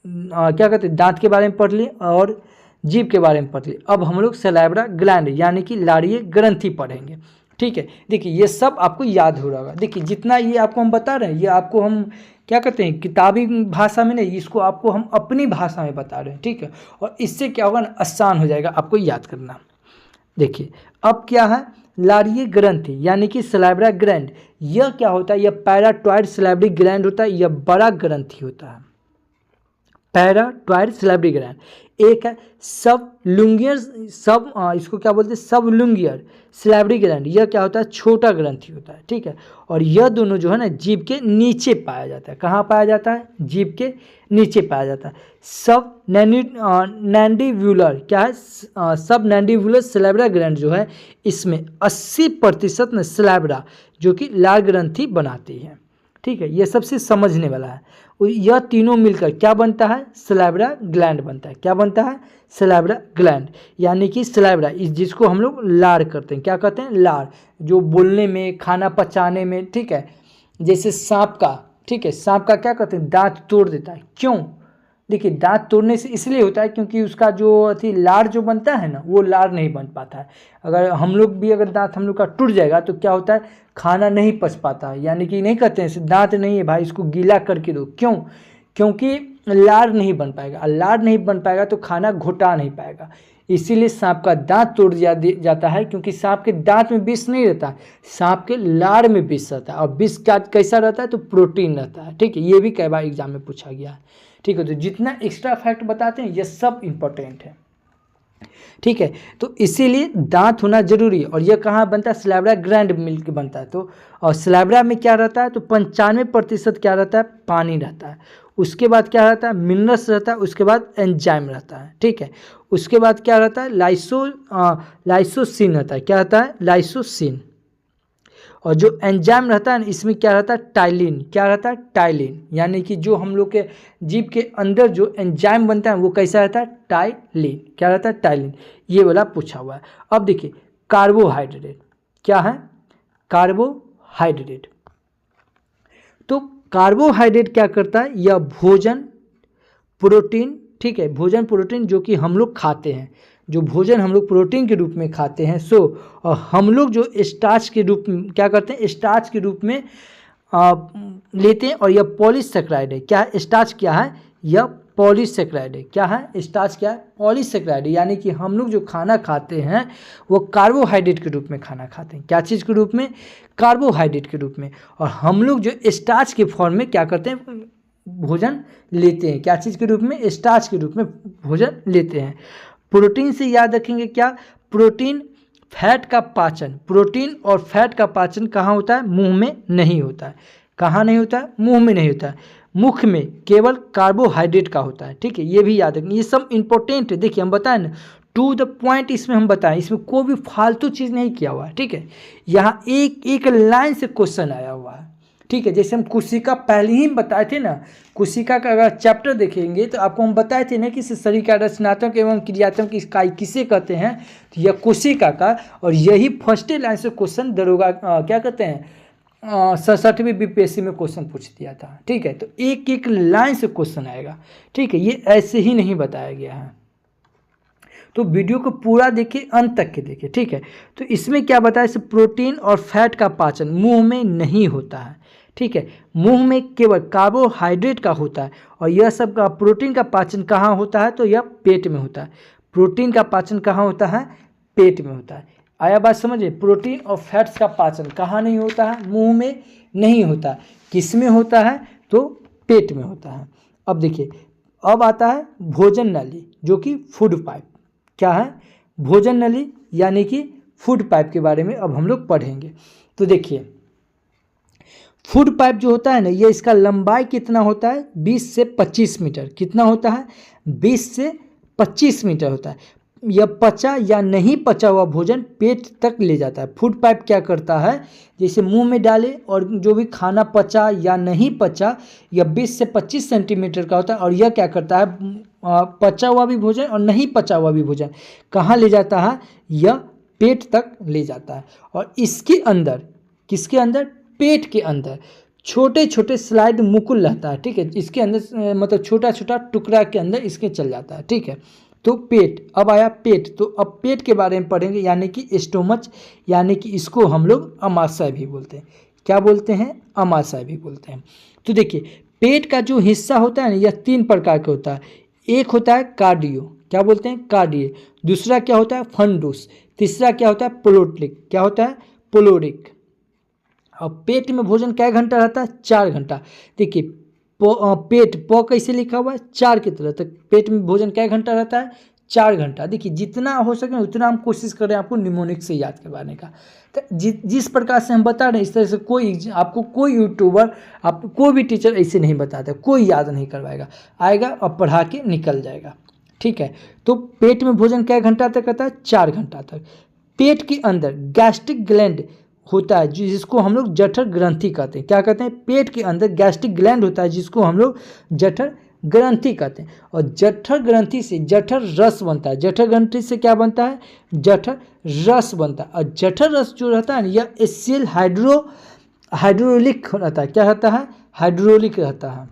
क्या कहते हैं, दांत के बारे में पढ़ लिए और जीभ के बारे में पढ़ लिए। अब हम लोग सलाइवरी ग्लैंड यानी कि लाड़ीय ग्रंथि पढ़ेंगे, ठीक है। देखिए ये सब आपको याद हो रहा होगा। देखिए जितना ये आपको हम बता रहे हैं, ये आपको हम क्या कहते हैं, किताबी भाषा में नहीं, इसको आपको हम अपनी भाषा में बता रहे हैं, ठीक है। और इससे क्या होगा ना, आसान हो जाएगा आपको याद करना। देखिए अब क्या है, लाड़ीय ग्रंथि यानी कि सलाइवरी ग्लैंड। यह क्या होता है, यह पैराटॉइड सलाइवरी ग्लैंड होता है, यह बड़ा ग्रंथि होता है। पैराटॉयड सिलेब्री ग्लैंड, एक है इसको क्या बोलते हैं, सबलुंगियर सिलेब्री ग्लैंड। यह क्या होता है, छोटा ग्रंथि होता है, ठीक है। और यह दोनों जो है ना जीभ के नीचे पाया जाता है। कहाँ पाया जाता है, जीभ के नीचे पाया जाता है। सब नैंडिब्यूलर क्या है, सब नैंडिब्यूलर सिलेब्रा ग्लैंड जो है इसमें 80% न सिलेब्रा जो कि लाल ग्रंथि बनाती है, ठीक है। यह सबसे समझने वाला है। यह तीनों मिलकर क्या बनता है, सिलेब्रा ग्लैंड बनता है। क्या बनता है, सिलेब्रा ग्लैंड, यानी कि सिलेब्रा जिसको हम लोग लार करते हैं। क्या कहते हैं, लार, जो बोलने में, खाना पचाने में, ठीक है। जैसे सांप का, ठीक है, सांप का क्या कहते हैं, दांत तोड़ देता है। क्यों, देखिए दांत तोड़ने से इसलिए होता है क्योंकि उसका जो अथी लार जो बनता है ना, वो लार नहीं बन पाता है। अगर हम लोग भी अगर दांत हम लोग का टूट जाएगा तो क्या होता है, खाना नहीं पच पाता है। यानी कि नहीं कहते हैं दांत नहीं है भाई, इसको गीला करके दो। क्यों, क्योंकि लार नहीं बन पाएगा। और लार नहीं बन पाएगा तो खाना घोटा नहीं पाएगा। इसीलिए सांप का दांत तोड़ जाता है, क्योंकि सांप के दांत में विष नहीं रहता, सांप के लार में विष रहता है। और विष कैसा रहता है, तो प्रोटीन रहता है, ठीक है। ये भी कई बार एग्जाम में पूछा गया है, ठीक है। तो जितना एक्स्ट्रा फैक्ट बताते हैं ये सब इंपॉर्टेंट है, ठीक है। तो इसीलिए दांत होना जरूरी है। और यह कहाँ बनता है, सिलेब्रा ग्लैंड मिलकर बनता है। तो और सिलेब्रा में क्या रहता है, तो 95% क्या रहता है, पानी रहता है। उसके बाद क्या रहता है, मिनरल्स रहता है। उसके बाद एंजाइम रहता है, ठीक है। उसके बाद क्या रहता है, लाइसोसिन रहता है। क्या रहता है, लाइसोसिन। और जो एंजाइम रहता है ना, इसमें क्या रहता है, टाइलिन। क्या रहता है, टाइलिन। यानी कि जो हम लोग के जीभ के अंदर जो एंजाइम बनता है वो कैसा रहता है, टाइलिन। क्या रहता है, टाइलिन। ये वाला पूछा हुआ है। अब देखिए कार्बोहाइड्रेट क्या है, कार्बोहाइड्रेट। तो कार्बोहाइड्रेट क्या करता है, यह भोजन प्रोटीन, ठीक है, भोजन प्रोटीन जो कि हम लोग खाते हैं, जो भोजन हम लोग प्रोटीन के रूप में खाते हैं। और हम लोग जो स्टार्च के रूप में क्या करते हैं, स्टार्च के रूप में लेते हैं। और यह पॉलीसेकेराइड है। क्या है, स्टार्च क्या है, यह पॉलीसेकेराइड है। क्या है, स्टार्च क्या है, पॉलीसेकेराइड है। यानी कि हम लोग जो खाना खाते हैं वो कार्बोहाइड्रेट के रूप में खाना खाते हैं। क्या चीज़ के रूप में, कार्बोहाइड्रेट के रूप में। और हम लोग जो स्टार्च के फॉर्म में क्या करते हैं, भोजन लेते हैं। क्या चीज़ के रूप में, स्टार्च के रूप में भोजन लेते हैं। प्रोटीन से याद रखेंगे क्या, प्रोटीन फैट का पाचन, प्रोटीन और फैट का पाचन कहाँ होता है, मुंह में नहीं होता है। कहाँ नहीं होता है, मुंह में नहीं होता है। मुख में केवल कार्बोहाइड्रेट का होता है, ठीक है। ये भी याद रखेंगे, ये सब इंपॉर्टेंट है। देखिए हम बताएं ना, टू द पॉइंट इसमें हम बताएं, इसमें कोई भी फालतू चीज़ नहीं किया हुआ है, ठीक है। यहाँ एक एक लाइन से क्वेश्चन आया हुआ है, ठीक है। जैसे हम कोशिका पहले ही बताए थे ना, कोशिका का अगर चैप्टर देखेंगे तो आपको हम बताए थे ना कि शरीर का रचनात्मक एवं क्रियात्मक इकाई किसे कहते हैं, तो यह कोशिका का। और यही फर्स्ट लाइन से क्वेश्चन दरोगा क्या कहते हैं, 67वीं बीपीएससी में क्वेश्चन पूछ दिया था, ठीक है। तो एक एक लाइन से क्वेश्चन आएगा, ठीक है। ये ऐसे ही नहीं बताया गया है। तो वीडियो को पूरा देखिए, अंत तक के देखिए, ठीक है। तो इसमें क्या बताया, इसे प्रोटीन और फैट का पाचन मुंह में नहीं होता है, ठीक है। मुंह में केवल कार्बोहाइड्रेट का होता है। और यह सब का प्रोटीन का पाचन कहाँ होता है, तो यह पेट में होता है। प्रोटीन का पाचन कहाँ होता है, पेट में होता है। आया बात समझिए, प्रोटीन और फैट्स का पाचन कहाँ नहीं होता है, मुंह में नहीं होता। किस में होता है, तो पेट में होता है। अब देखिए, अब आता है भोजन नली जो कि फूड पाइप। क्या है, भोजन नली यानी कि फूड पाइप के बारे में अब हम लोग पढ़ेंगे। तो देखिए फूड पाइप जो होता है ना, ये इसका लंबाई कितना होता है, 20 से 25 मीटर। कितना होता है, 20 से 25 मीटर होता है। यह पचा या नहीं पचा हुआ भोजन पेट तक ले जाता है। फूड पाइप क्या करता है, जैसे मुंह में डाले और जो भी खाना पचा या नहीं पचा, यह 20 से 25 सेंटीमीटर का होता है। और यह क्या करता है, पचा हुआ भी भोजन और नहीं पचा हुआ भी भोजन कहाँ ले जाता है, यह पेट तक ले जाता है। और इसके अंदर, किसके अंदर, पेट के अंदर छोटे छोटे स्लाइड मुकुल रहता है, ठीक है। इसके अंदर मतलब छोटा छोटा टुकड़ा के अंदर इसके चल जाता है, ठीक है। तो पेट, अब आया पेट। तो अब पेट के बारे में पढ़ेंगे, यानी कि स्टोमच, यानी कि इसको हम लोग अमाशय भी बोलते हैं। क्या बोलते हैं, अमाशय भी बोलते हैं। तो देखिए पेट का जो हिस्सा होता है ना, यह 3 प्रकार का होता है। एक होता है कार्डियो, क्या बोलते हैं, कार्डियो। दूसरा क्या होता है, फंडूस। तीसरा क्या होता है, पोलोटिक। क्या होता है, पोलोरिक। और पेट में भोजन कै घंटा रहता है, 4 घंटा। देखिए पेट प कैसे लिखा हुआ है 4 की तरह, तो पेट में भोजन क्या घंटा रहता है 4 घंटा। देखिए जितना हो सके उतना हम कोशिश करें आपको निमोनिक से याद करवाने का। तो जिस प्रकार से हम बता रहे हैं इस तरह से आपको कोई यूट्यूबर, आपको कोई भी टीचर ऐसे नहीं बताता, कोई याद नहीं करवाएगा, आएगा और पढ़ा के निकल जाएगा। ठीक है, तो पेट में भोजन क्या घंटा तक रहता है 4 घंटा तक। पेट के अंदर गैस्ट्रिक ग्लैंड होता है जिसको हम लोग जठर ग्रंथि कहते हैं। क्या कहते हैं, पेट के अंदर गैस्ट्रिक ग्लैंड होता है जिसको हम लोग जठर ग्रंथि कहते हैं। और जठर ग्रंथि से जठर रस बनता है। जठर ग्रंथि से क्या बनता है, जठर रस बनता है। और जठर रस जो रहता है यह एचसीएल हाइड्रोलिक रहता है। क्या रहता है, हाइड्रोलिक रहता है।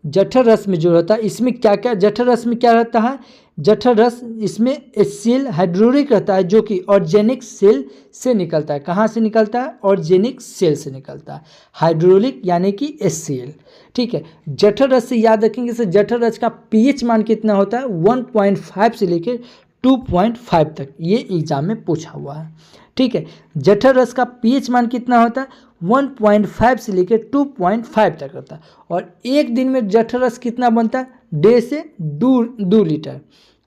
जठर रस में जो रहता है इसमें क्या क्या, जठर रस में क्या रहता है, जठर रस इसमें एचसीएल हाइड्रोलिक रहता है जो कि ऑर्गेनिक सेल से निकलता है। कहाँ से निकलता है, ऑर्गेनिक सेल से निकलता है। हाइड्रोलिक यानी कि एचसीएल। ठीक है, जठर रस से याद रखेंगे से जठर रस का पीएच मान कितना होता है 1.5 से लेकर 2.5 तक, ये एग्जाम में पूछा हुआ है। ठीक है, जठर रस का पीएच मान कितना होता है 1.5 से लेकर 2.5 तक होता है। और एक दिन में जठर रस कितना बनता है, 1.5 से 2 लीटर,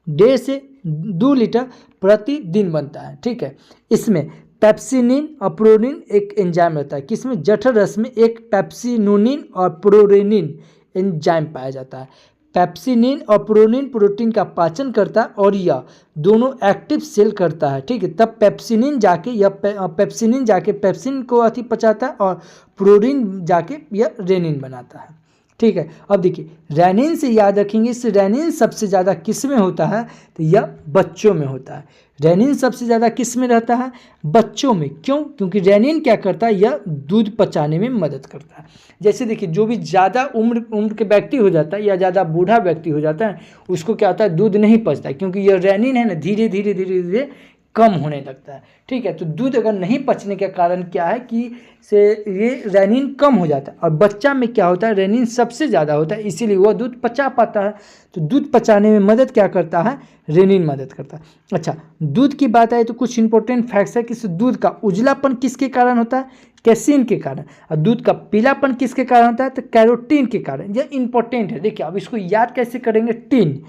1.5 से 2 लीटर प्रतिदिन बनता है। ठीक है, इसमें पेप्सिनिन और प्रोनिन एक एंजाइम रहता है। किसमें, जठर रस में एक पेप्सिनोनिन और प्रोरेनिन एंजाइम पाया जाता है। पेप्सिनिन और प्रोनिन प्रोटीन का पाचन करता है और यह दोनों एक्टिव सेल करता है। ठीक है, तब पेप्सिनिन जाके पेप्सिन को पचाता है और प्रोरीन जाके यह रेनिन बनाता है। ठीक है, अब देखिए रेनिन से याद रखेंगे, इस रेनिन सबसे ज़्यादा किस में होता है, तो यह बच्चों में होता है। रेनिन सबसे ज़्यादा किस में रहता है, बच्चों में। क्यों, क्योंकि रेनिन क्या करता है, यह दूध पचाने में मदद करता है। जैसे देखिए जो भी ज़्यादा उम्र के व्यक्ति हो जाता है या ज़्यादा बूढ़ा व्यक्ति हो जाता है उसको क्या होता है, दूध नहीं पचता है, क्योंकि यह रेनिन है ना धीरे धीरे कम होने लगता है। ठीक है, तो दूध अगर नहीं पचने का कारण क्या है कि से ये रेनिन कम हो जाता है। और बच्चा में क्या होता है, रेनिन सबसे ज़्यादा होता है, इसीलिए वह दूध पचा पाता है। तो दूध पचाने में मदद क्या करता है, रेनिन मदद करता है। अच्छा, दूध की बात आए तो कुछ इंपॉर्टेंट फैक्ट्स है कि दूध का उजलापन किसके कारण होता है, कैसीन के कारण। और दूध का पीलापन किसके कारण होता है, तो कैरोटीन के कारण। यह इंपॉर्टेंट है। देखिए अब इसको याद कैसे करेंगे, टीन,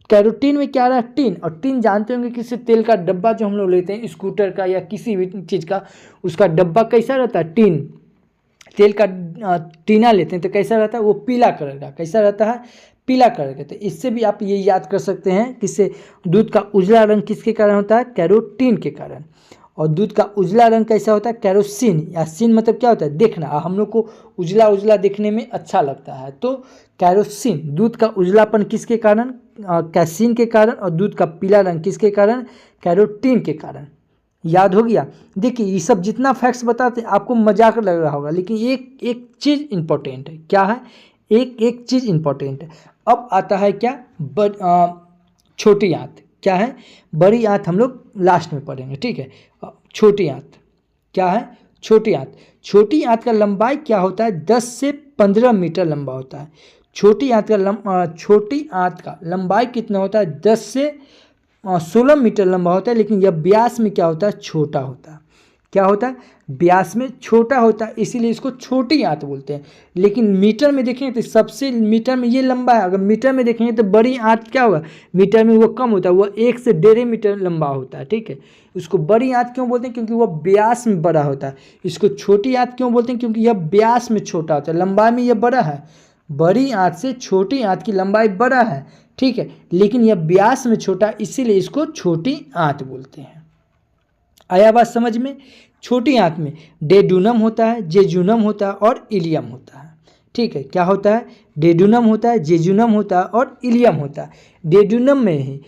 कैरोटीन में क्या रहा है, टीन। और टीन जानते होंगे किसी तेल का डब्बा जो हम लोग लेते हैं स्कूटर का या किसी भी चीज़ का, उसका डब्बा कैसा रहता है, टीन, तेल का टीना लेते हैं तो कैसा रहता है, वो पीला कलर का, कैसा रहता है, पीला कलर का। तो इससे भी आप ये याद कर सकते हैं किससे, दूध का उजला रंग किसके कारण होता है, कैरोटीन के कारण। और दूध का उजला रंग कैसा होता है, कैरोसिन, या सिन मतलब क्या होता है, देखना। हम लोग को उजला उजला दिखने में अच्छा लगता है, तो कैरोसिन। दूध का उजलापन किसके कारण, कैसीन के कारण। और दूध का पीला रंग किसके कारण, कैरोटीन के कारण। याद हो गया। देखिए ये सब जितना फैक्ट्स बताते हैं आपको मजाक लग रहा होगा, लेकिन एक चीज़ इंपॉर्टेंट है। क्या है, एक चीज़ इंपॉर्टेंट है। अब आता है क्या, छोटी आंत। क्या है, बड़ी आंत हम लोग लास्ट में पढ़ेंगे। ठीक है, छोटी आंत क्या है, छोटी आंत। छोटी आंत का लंबाई क्या होता है, 10 से 15 मीटर लंबा होता है। छोटी आंत का लंबाई कितना होता है, 10 से 16 मीटर लंबा होता है। लेकिन यह व्यास में क्या होता है, छोटा होता है। क्या होता है, व्यास में छोटा होता है, इसीलिए इसको छोटी आंत बोलते हैं। लेकिन मीटर में देखेंगे तो सबसे मीटर में ये लंबा है। अगर मीटर में देखेंगे तो बड़ी आंत क्या होगा, मीटर में वो कम होता है, वो 1 से 1.5 मीटर लंबा होता है। ठीक है, उसको बड़ी आंत क्यों बोलते हैं, क्योंकि वह व्यास में बड़ा होता है। इसको छोटी आंत क्यों बोलते हैं, क्योंकि यह व्यास में छोटा होता है, लंबाई में यह बड़ा है। बड़ी आंत से छोटी आंत की लंबाई बड़ा है। ठीक है, लेकिन यह व्यास में छोटा, इसीलिए इसको छोटी आंत बोलते हैं। आया बात समझ में। छोटी आंत में डेडुनम होता है, जेजुनम होता है और इलियम होता है। ठीक है, क्या होता है, डेडुनम होता है, जेजुनम होता है और इलियम होता है। डेडुनम में ही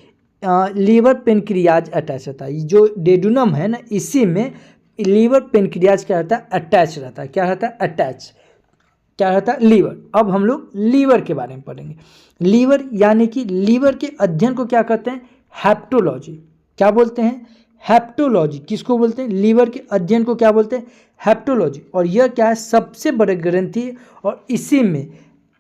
लीवर पेनक्रियाज अटैच रहता है। जो डेडुनम है ना, इसी में लीवर पेनक्रियाज क्या रहता है, अटैच रहता है। क्या रहता है, अटैच। क्या रहता है, लीवर। अब हम लोग लीवर के बारे में पढ़ेंगे। लीवर यानी कि लीवर के अध्ययन को क्या कहते हैं, हेप्टोलॉजी। क्या बोलते हैं, हेप्टोलॉजी। किसको बोलते हैं, लीवर के अध्ययन को क्या बोलते हैं, हेप्टोलॉजी। और यह क्या है, सबसे बड़े ग्रंथि और इसी में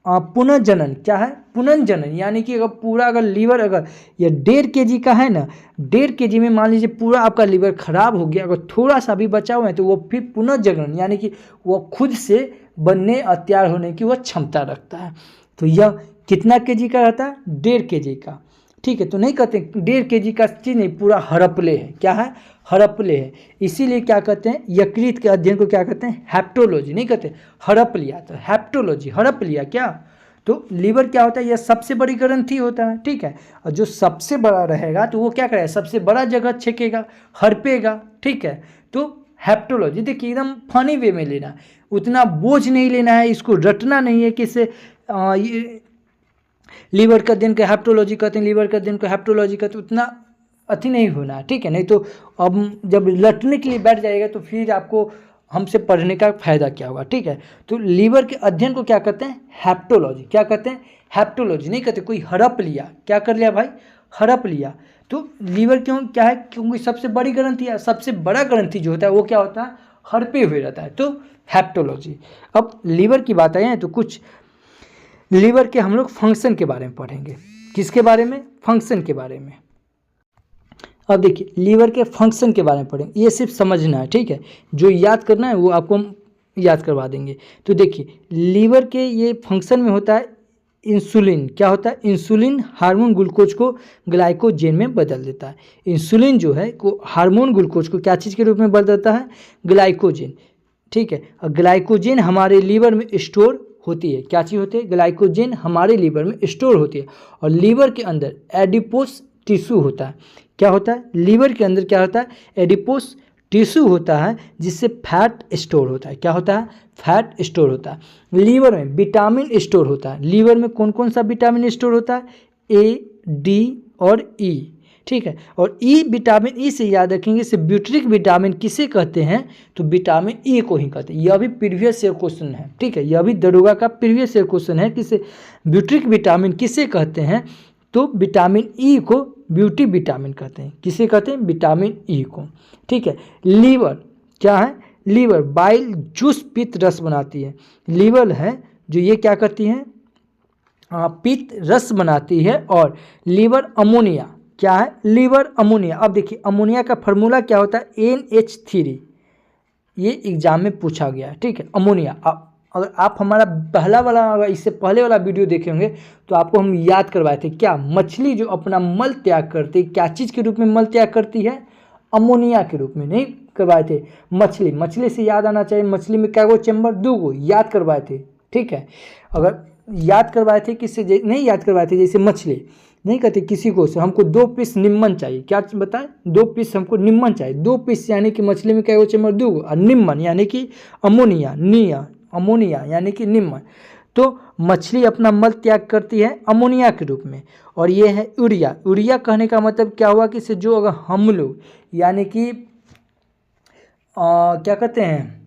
पुनर्जनन, क्या है पुनर्जनन, यानी कि अगर लीवर अगर ये 1.5 kg का है ना, 1.5 kg में मान लीजिए पूरा आपका लीवर खराब हो गया, अगर थोड़ा सा भी बचा हुआ है तो वो फिर पुनर्जनन यानी कि वो खुद से बनने और तैयार होने की वह क्षमता रखता है। तो यह कितना kg का रहता है, 1.5 kg का, ठीक है। तो नहीं कहते 1.5 kg का चीज़ नहीं, पूरा हड़प्ले है, क्या है हड़प्ले है। इसीलिए क्या कहते हैं यकृत के अध्ययन को क्या कहते हैं हेप्टोलॉजी, नहीं कहते हड़प लिया, तो हेप्टोलॉजी हड़प लिया क्या। तो लीवर क्या होता है, यह सबसे बड़ी ग्रंथि होता है, ठीक है। और जो सबसे बड़ा रहेगा तो वो क्या करेगा, सबसे बड़ा जगह छेकेगा, हड़पेगा, ठीक है। तो हेप्टोलॉजी देखिए एकदम फनी वे में लेना, उतना बोझ नहीं लेना है, इसको रटना नहीं है कि इससे लीवर का दिन को हेप्टोलॉजी कहते हैं, लीवर का दिन को हेप्टोलॉजी कहते हैं, उतना अति नहीं होना है, ठीक है। नहीं तो अब जब लटने के लिए बैठ जाएगा तो फिर आपको हमसे पढ़ने का फायदा क्या होगा, ठीक है। तो लीवर के अध्ययन को क्या कहते हैं हेप्टोलॉजी, क्या कहते हैं हेप्टोलॉजी, नहीं कहते कोई हड़प लिया, क्या कर लिया भाई हड़प लिया। तो लीवर क्यों क्या है, क्योंकि सबसे बड़ी ग्रंथि है, सबसे बड़ा ग्रंथि जो होता है वो क्या होता है हड़पे हुए रहता है, तो हेप्टोलॉजी। अब लीवर की बात आई है तो कुछ लीवर के हम लोग फंक्शन के बारे में पढ़ेंगे, किसके बारे में फंक्शन के बारे में। अब देखिए लीवर के फंक्शन के बारे में पढ़ेंगे, ये सिर्फ समझना है, ठीक है, जो याद करना है वो आपको हम याद करवा देंगे। तो देखिए लीवर के ये फंक्शन में होता है इंसुलिन, क्या होता है इंसुलिन हार्मोन ग्लूकोज को ग्लाइकोजेन में बदल देता है। इंसुलिन जो है को हार्मोन ग्लूकोज को क्या चीज़ के रूप में बदल देता है ग्लाइकोजेन, ठीक है। और ग्लाइकोजेन हमारे लीवर में स्टोर होती है, क्या चीज़ होती है ग्लाइकोजेन हमारे लीवर में स्टोर होती है। और लीवर के अंदर एडिपोस टिश्यू होता है, क्या होता है लीवर के अंदर क्या होता है एडिपोस टिश्यू होता है जिससे फैट स्टोर होता है, क्या होता है फैट स्टोर होता है। लीवर में विटामिन स्टोर होता है, लीवर में कौन कौन सा विटामिन स्टोर होता है ए डी और ई, ठीक है। और ई विटामिन ई से याद रखेंगे से ब्यूट्रिक विटामिन किसे कहते हैं तो विटामिन ई को ही कहते हैं। यह भी प्रीवियस ईयर क्वेश्चन है, ठीक है, यह भी दरोगा का प्रीवियस ईयर क्वेश्चन है कि ब्यूट्रिक विटामिन किसे कहते हैं तो विटामिन ई को ब्यूटी विटामिन कहते हैं, किसे कहते हैं विटामिन ई को, ठीक है। लीवर क्या है लीवर बाइल जूस पित्त रस बनाती है, लीवर है जो ये क्या करती है पित्त रस बनाती है। और लीवर अमोनिया क्या है लीवर अमोनिया। अब देखिए अमोनिया का फार्मूला क्या होता है NH3, ये एग्जाम में पूछा गया है, ठीक है अमोनिया। अगर आप हमारा पहला वाला इससे पहले वाला वीडियो देखे होंगे तो आपको हम याद करवाए थे क्या मछली जो अपना मल त्याग करती है क्या चीज़ के रूप में मल त्याग करती है अमोनिया के रूप में, नहीं करवाए थे मछली से याद आना चाहिए, मछली में क्या गो चैम्बर 2 गो याद करवाए थे, ठीक है। अगर याद करवाए थे किससे नहीं याद करवाए थे जैसे मछली नहीं कहते किसी को से हमको 2 पीस निम्मन चाहिए, क्या बताए 2 पीस हमको निम्मन चाहिए, 2 पीस यानी कि मछली में क्या गो चैम्बर 2 गो और निम्मन यानी कि अमोनिया यानी कि निम्न। तो मछली अपना मल त्याग करती है अमोनिया के रूप में। और ये है यूरिया कहने का मतलब क्या हुआ कि जो अगर हम लोग यानी कि क्या कहते हैं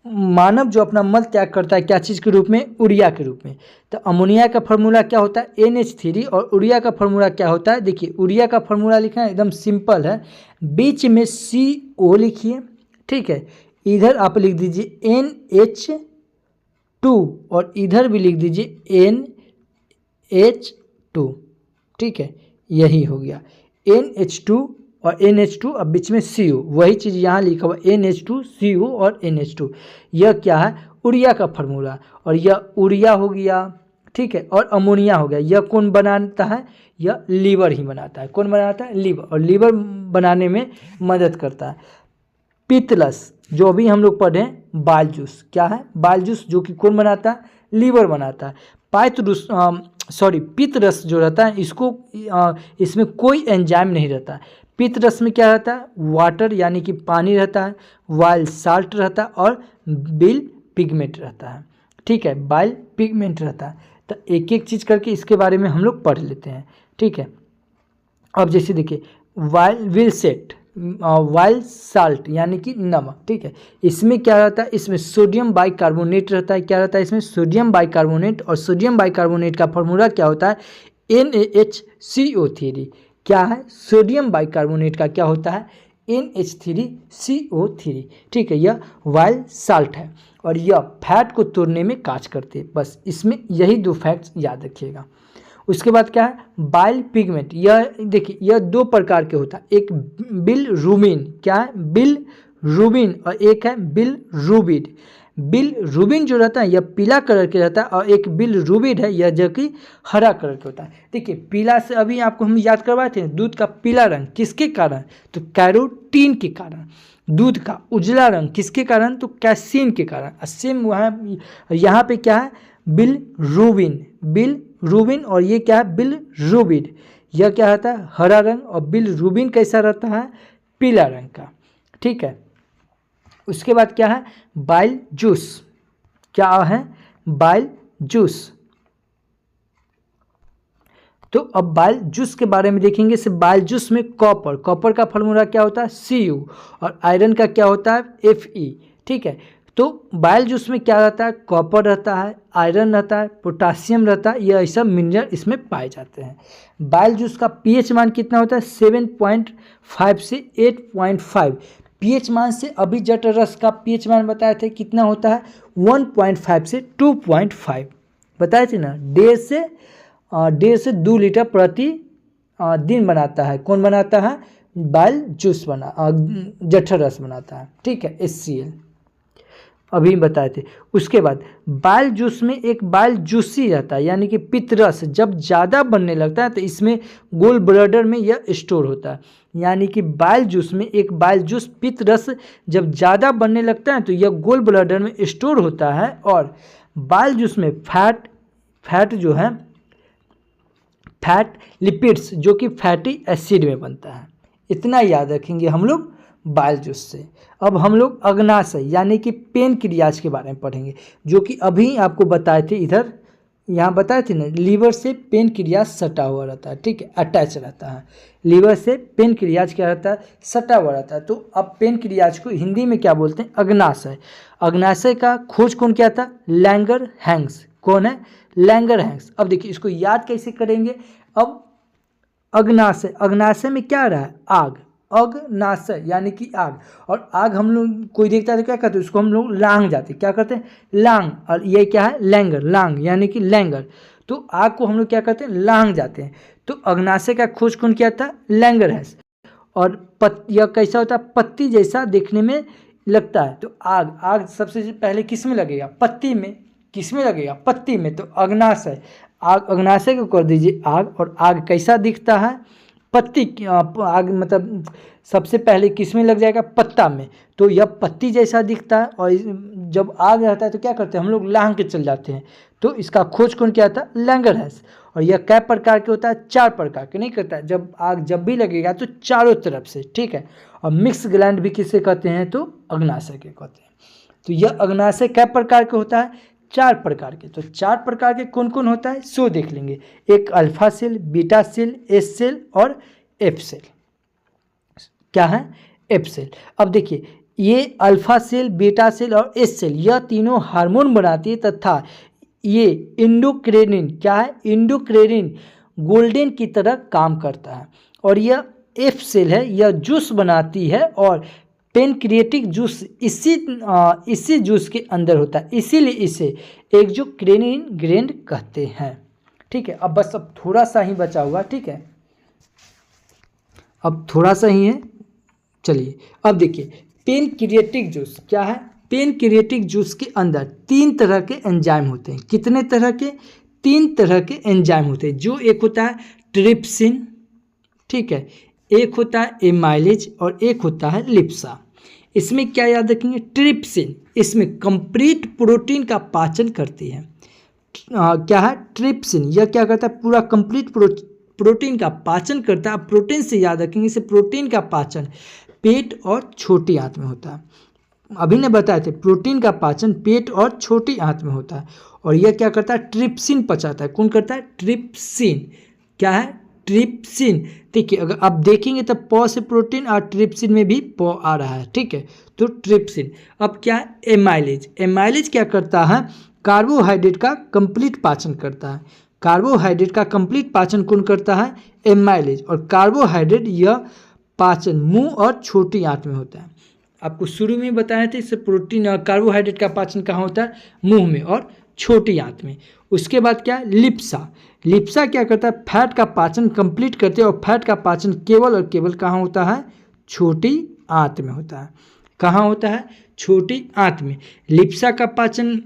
मानव जो अपना मल त्याग करता है क्या चीज़ के रूप में यूरिया के रूप में। तो अमोनिया का फार्मूला क्या होता है NH3 और यूरिया का फार्मूला क्या होता है देखिए यूरिया का फार्मूला लिखना एकदम सिंपल है, बीच में CO लिखिए, ठीक है, इधर आप लिख दीजिए NH2 और इधर भी लिख दीजिए NH2, ठीक है, यही हो गया NH2 और NH2 अब बीच में CO, वही चीज़ यहाँ लिखा हुआ NH2 CO और NH2, यह क्या है यूरिया का फार्मूला। और यह यूरिया हो गया, ठीक है, और अमोनिया हो गया। यह कौन बनाता है यह लीवर ही बनाता है, कौन बनाता है लीवर, और लीवर बनाने में मदद करता है। पित्तरस जो अभी हम लोग पढ़े बाइल जूस, क्या है बाइल जूस जो कि कौन बनाता है लीवर बनाता है। पित्त रस जो रहता है इसको इसमें कोई एंजाइम नहीं रहता है। पित्त रस में क्या रहता है वाटर यानी कि पानी रहता है, वाइल साल्ट रहता है और बिल पिगमेंट रहता है, ठीक है, बाइल पिगमेंट रहता है। तो एक एक चीज़ करके इसके बारे में हम लोग पढ़ लेते हैं, ठीक है। अब जैसे देखिए वाइल साल्ट यानी कि नमक, ठीक है, इसमें क्या रहता है इसमें सोडियम बाइकार्बोनेट रहता है, क्या रहता है इसमें सोडियम बाइकार्बोनेट। और सोडियम बाइकार्बोनेट का फार्मूला क्या होता है NaHCO3, क्या है सोडियम बाइकार्बोनेट का क्या होता है NH3CO3, ठीक है, यह वाइल्ड साल्ट है और यह फैट को तोड़ने में काज करते हैं। बस इसमें यही 2 फैक्ट्स याद रखिएगा। उसके बाद क्या है, बाइल पिगमेंट, यह देखिए यह 2 प्रकार के होता है, एक बिलरुबिन, क्या है, बिलरुबिन, और एक है बिलरुबिड। बिलरुबिन जो रहता है यह पीला कलर के रहता है और एक बिलरुबिड है यह जो कि हरा कलर का होता है। देखिए पीला से अभी आपको हम याद करवाए थे, दूध का पीला रंग किसके कारण, तो कैरोटीन के कारण। दूध का उजला रंग किसके कारण, तो कैसीन के कारण। सेम वहाँ यहाँ पे क्या है, बिलरुबिन और ये क्या है, बिलरुबिड। यह क्या रहता है, हरा रंग, और बिलरुबिन कैसा रहता है, पीला रंग का, ठीक है। उसके बाद क्या है, बाइल जूस, क्या है, बाइल जूस। तो अब बाइल जूस के बारे में देखेंगे। से बाइल जूस में कॉपर का फार्मूला क्या होता है, Cu, और आयरन का क्या होता है, Fe, ठीक है। तो बाइल जूस में क्या रहता है, कॉपर रहता है, आयरन रहता है, पोटासियम रहता है, यह सब मिनरल इसमें पाए जाते हैं। बाइल जूस का pH मान कितना होता है, 7.5 से 8.5। pH मान से अभी जटर रस का pH मान बताए थे कितना होता है, 1.5 से 2.5 बताए थे ना। 1.5 से 2 लीटर प्रति दिन बनाता है। कौन बनाता है, बाइल जूस जठर रस बनाता है, ठीक है, HCl अभी बताए थे। उसके बाद बाइल जूस में एक बाइल जूसी रहता है, यानी कि पित्त रस जब ज़्यादा बनने लगता है तो इसमें गोल ब्लैडर में यह स्टोर होता है। यानी कि बाइल जूस में एक बाइल जूस पित्त रस जब ज़्यादा बनने लगता है तो यह गोल ब्लैडर में स्टोर होता है। और बाइल जूस में फैट जो है, फैट लिपिड्स जो कि फैटी एसिड में बनता है। इतना याद रखेंगे हम लोग बाइल जूस से। अब हम लोग अग्नाशय यानी कि पेनक्रियाज के बारे में पढ़ेंगे, जो कि अभी आपको बताए थे, इधर यहाँ बताए थे ना, लीवर से पेनक्रियाज सटा हुआ रहता है, ठीक है, अटैच रहता है। लीवर से पेनक्रियाज क्या रहता है, सटा हुआ रहता है। तो अब पेनक्रियाज को हिंदी में क्या बोलते हैं, अग्नाशय। अग्नाशय का खोज कौन किया था, लैंगर हैंग्स। कौन है, लैंगर हैंग्स। अब देखिए इसको याद कैसे करेंगे। अब अग्नाशय में क्या रहा है, आग, अग्नाशय यानी कि आग। और आग हम लोग कोई देखता है तो क्या करते हैं, उसको हम लोग लांग जाते हैं, क्या करते हैं, लांग। और ये क्या है, लैंगर, लांग यानी कि लैंगर। तो आग को हम लोग क्या करते हैं, लांग जाते हैं। तो अग्नाशय का खोज कौन किया था, लैंगर है। और यह कैसा होता है, पत्ती जैसा देखने में लगता है। तो आग सबसे पहले किस में लगेगा, पत्ती में। किस में लगेगा, पत्ती में। तो अग्नाशय, अग्नाशय को कर दीजिए आग। और आग कैसा दिखता है, पत्ती, आग मतलब सबसे पहले किस में लग जाएगा, पत्ता में। तो यह पत्ती जैसा दिखता है। और जब आग रहता है तो क्या करते हैं हम लोग, लांग के चल जाते हैं। तो इसका खोज कौन किया था, लैंगर हैस। और यह कै प्रकार के होता है, 4 प्रकार के। नहीं करता है, जब आग जब भी लगेगा तो चारों तरफ से, ठीक है। और मिक्स ग्लैंड भी किसे कहते हैं, तो अग्नाशय के कहते हैं। तो यह अग्नाशय कै प्रकार के होता है, 4 प्रकार के। तो 4 प्रकार के कौन कौन होता है, सो देख लेंगे। एक alpha cell, beta cell, S cell और एफ सेल। क्या है, एफ सेल। अब देखिए ये अल्फा सेल, बीटा सेल और एस सेल, यह तीनों हार्मोन बनाती है तथा ये इंडोक्रेनिन, क्या है, इंडोक्रेनिन गोल्डन की तरह काम करता है। और यह एफ सेल है, यह जूस बनाती है। और पेनक्रिएटिक जूस इसी जूस के अंदर होता है, इसीलिए इसे एक्सोक्राइनिन ग्लैंड कहते हैं, ठीक है। अब बस अब थोड़ा सा ही बचा हुआ, ठीक है, अब थोड़ा सा ही है। चलिए अब देखिए पेनक्रिएटिक जूस क्या है। पेनक्रिएटिक जूस के अंदर 3 तरह के एंजाइम होते हैं। कितने तरह के, 3 तरह के एंजाइम होते हैं। जो एक होता है ट्रिप्सिन, ठीक है, एक होता है एमाइलेज और एक होता है लिप्सा। इसमें क्या याद रखेंगे, ट्रिप्सिन इसमें कंप्लीट प्रोटीन का पाचन करती है। क्या है, ट्रिप्सिन, यह क्या करता है, पूरा कंप्लीट प्रोटीन का पाचन करता है। प्रोटीन से याद रखेंगे, इसे प्रोटीन का पाचन पेट और छोटी आंत में होता है। अभी ने बताए थे प्रोटीन का पाचन पेट और छोटी आंत में होता है। और यह क्या करता है, ट्रिप्सिन पचाता है। कौन करता है, ट्रिप्सिन। क्या है, ट्रिप्सिन। ठीक है, अगर आप देखेंगे तो प से प्रोटीन और ट्रिप्सिन में भी प आ रहा है, ठीक है। तो ट्रिप्सिन। अब क्या है, एमाइलेज। एमाइलेज क्या करता है, कार्बोहाइड्रेट का कंप्लीट पाचन करता है। कार्बोहाइड्रेट का कंप्लीट पाचन कौन करता है, एमाइलेज। और कार्बोहाइड्रेट यह पाचन मुंह और छोटी आंत में होता है। आपको शुरू में बताया था इससे प्रोटीन और कार्बोहाइड्रेट का पाचन कहाँ होता है, मुंह में और छोटी आंत में। उसके बाद क्या है, लिप्सा। लिप्सा क्या करता है, फैट का पाचन कंप्लीट करते हैं और फैट का पाचन केवल और केवल कहाँ होता है, छोटी आंत में होता है। कहाँ होता है, छोटी आंत में। लिप्सा का पाचन,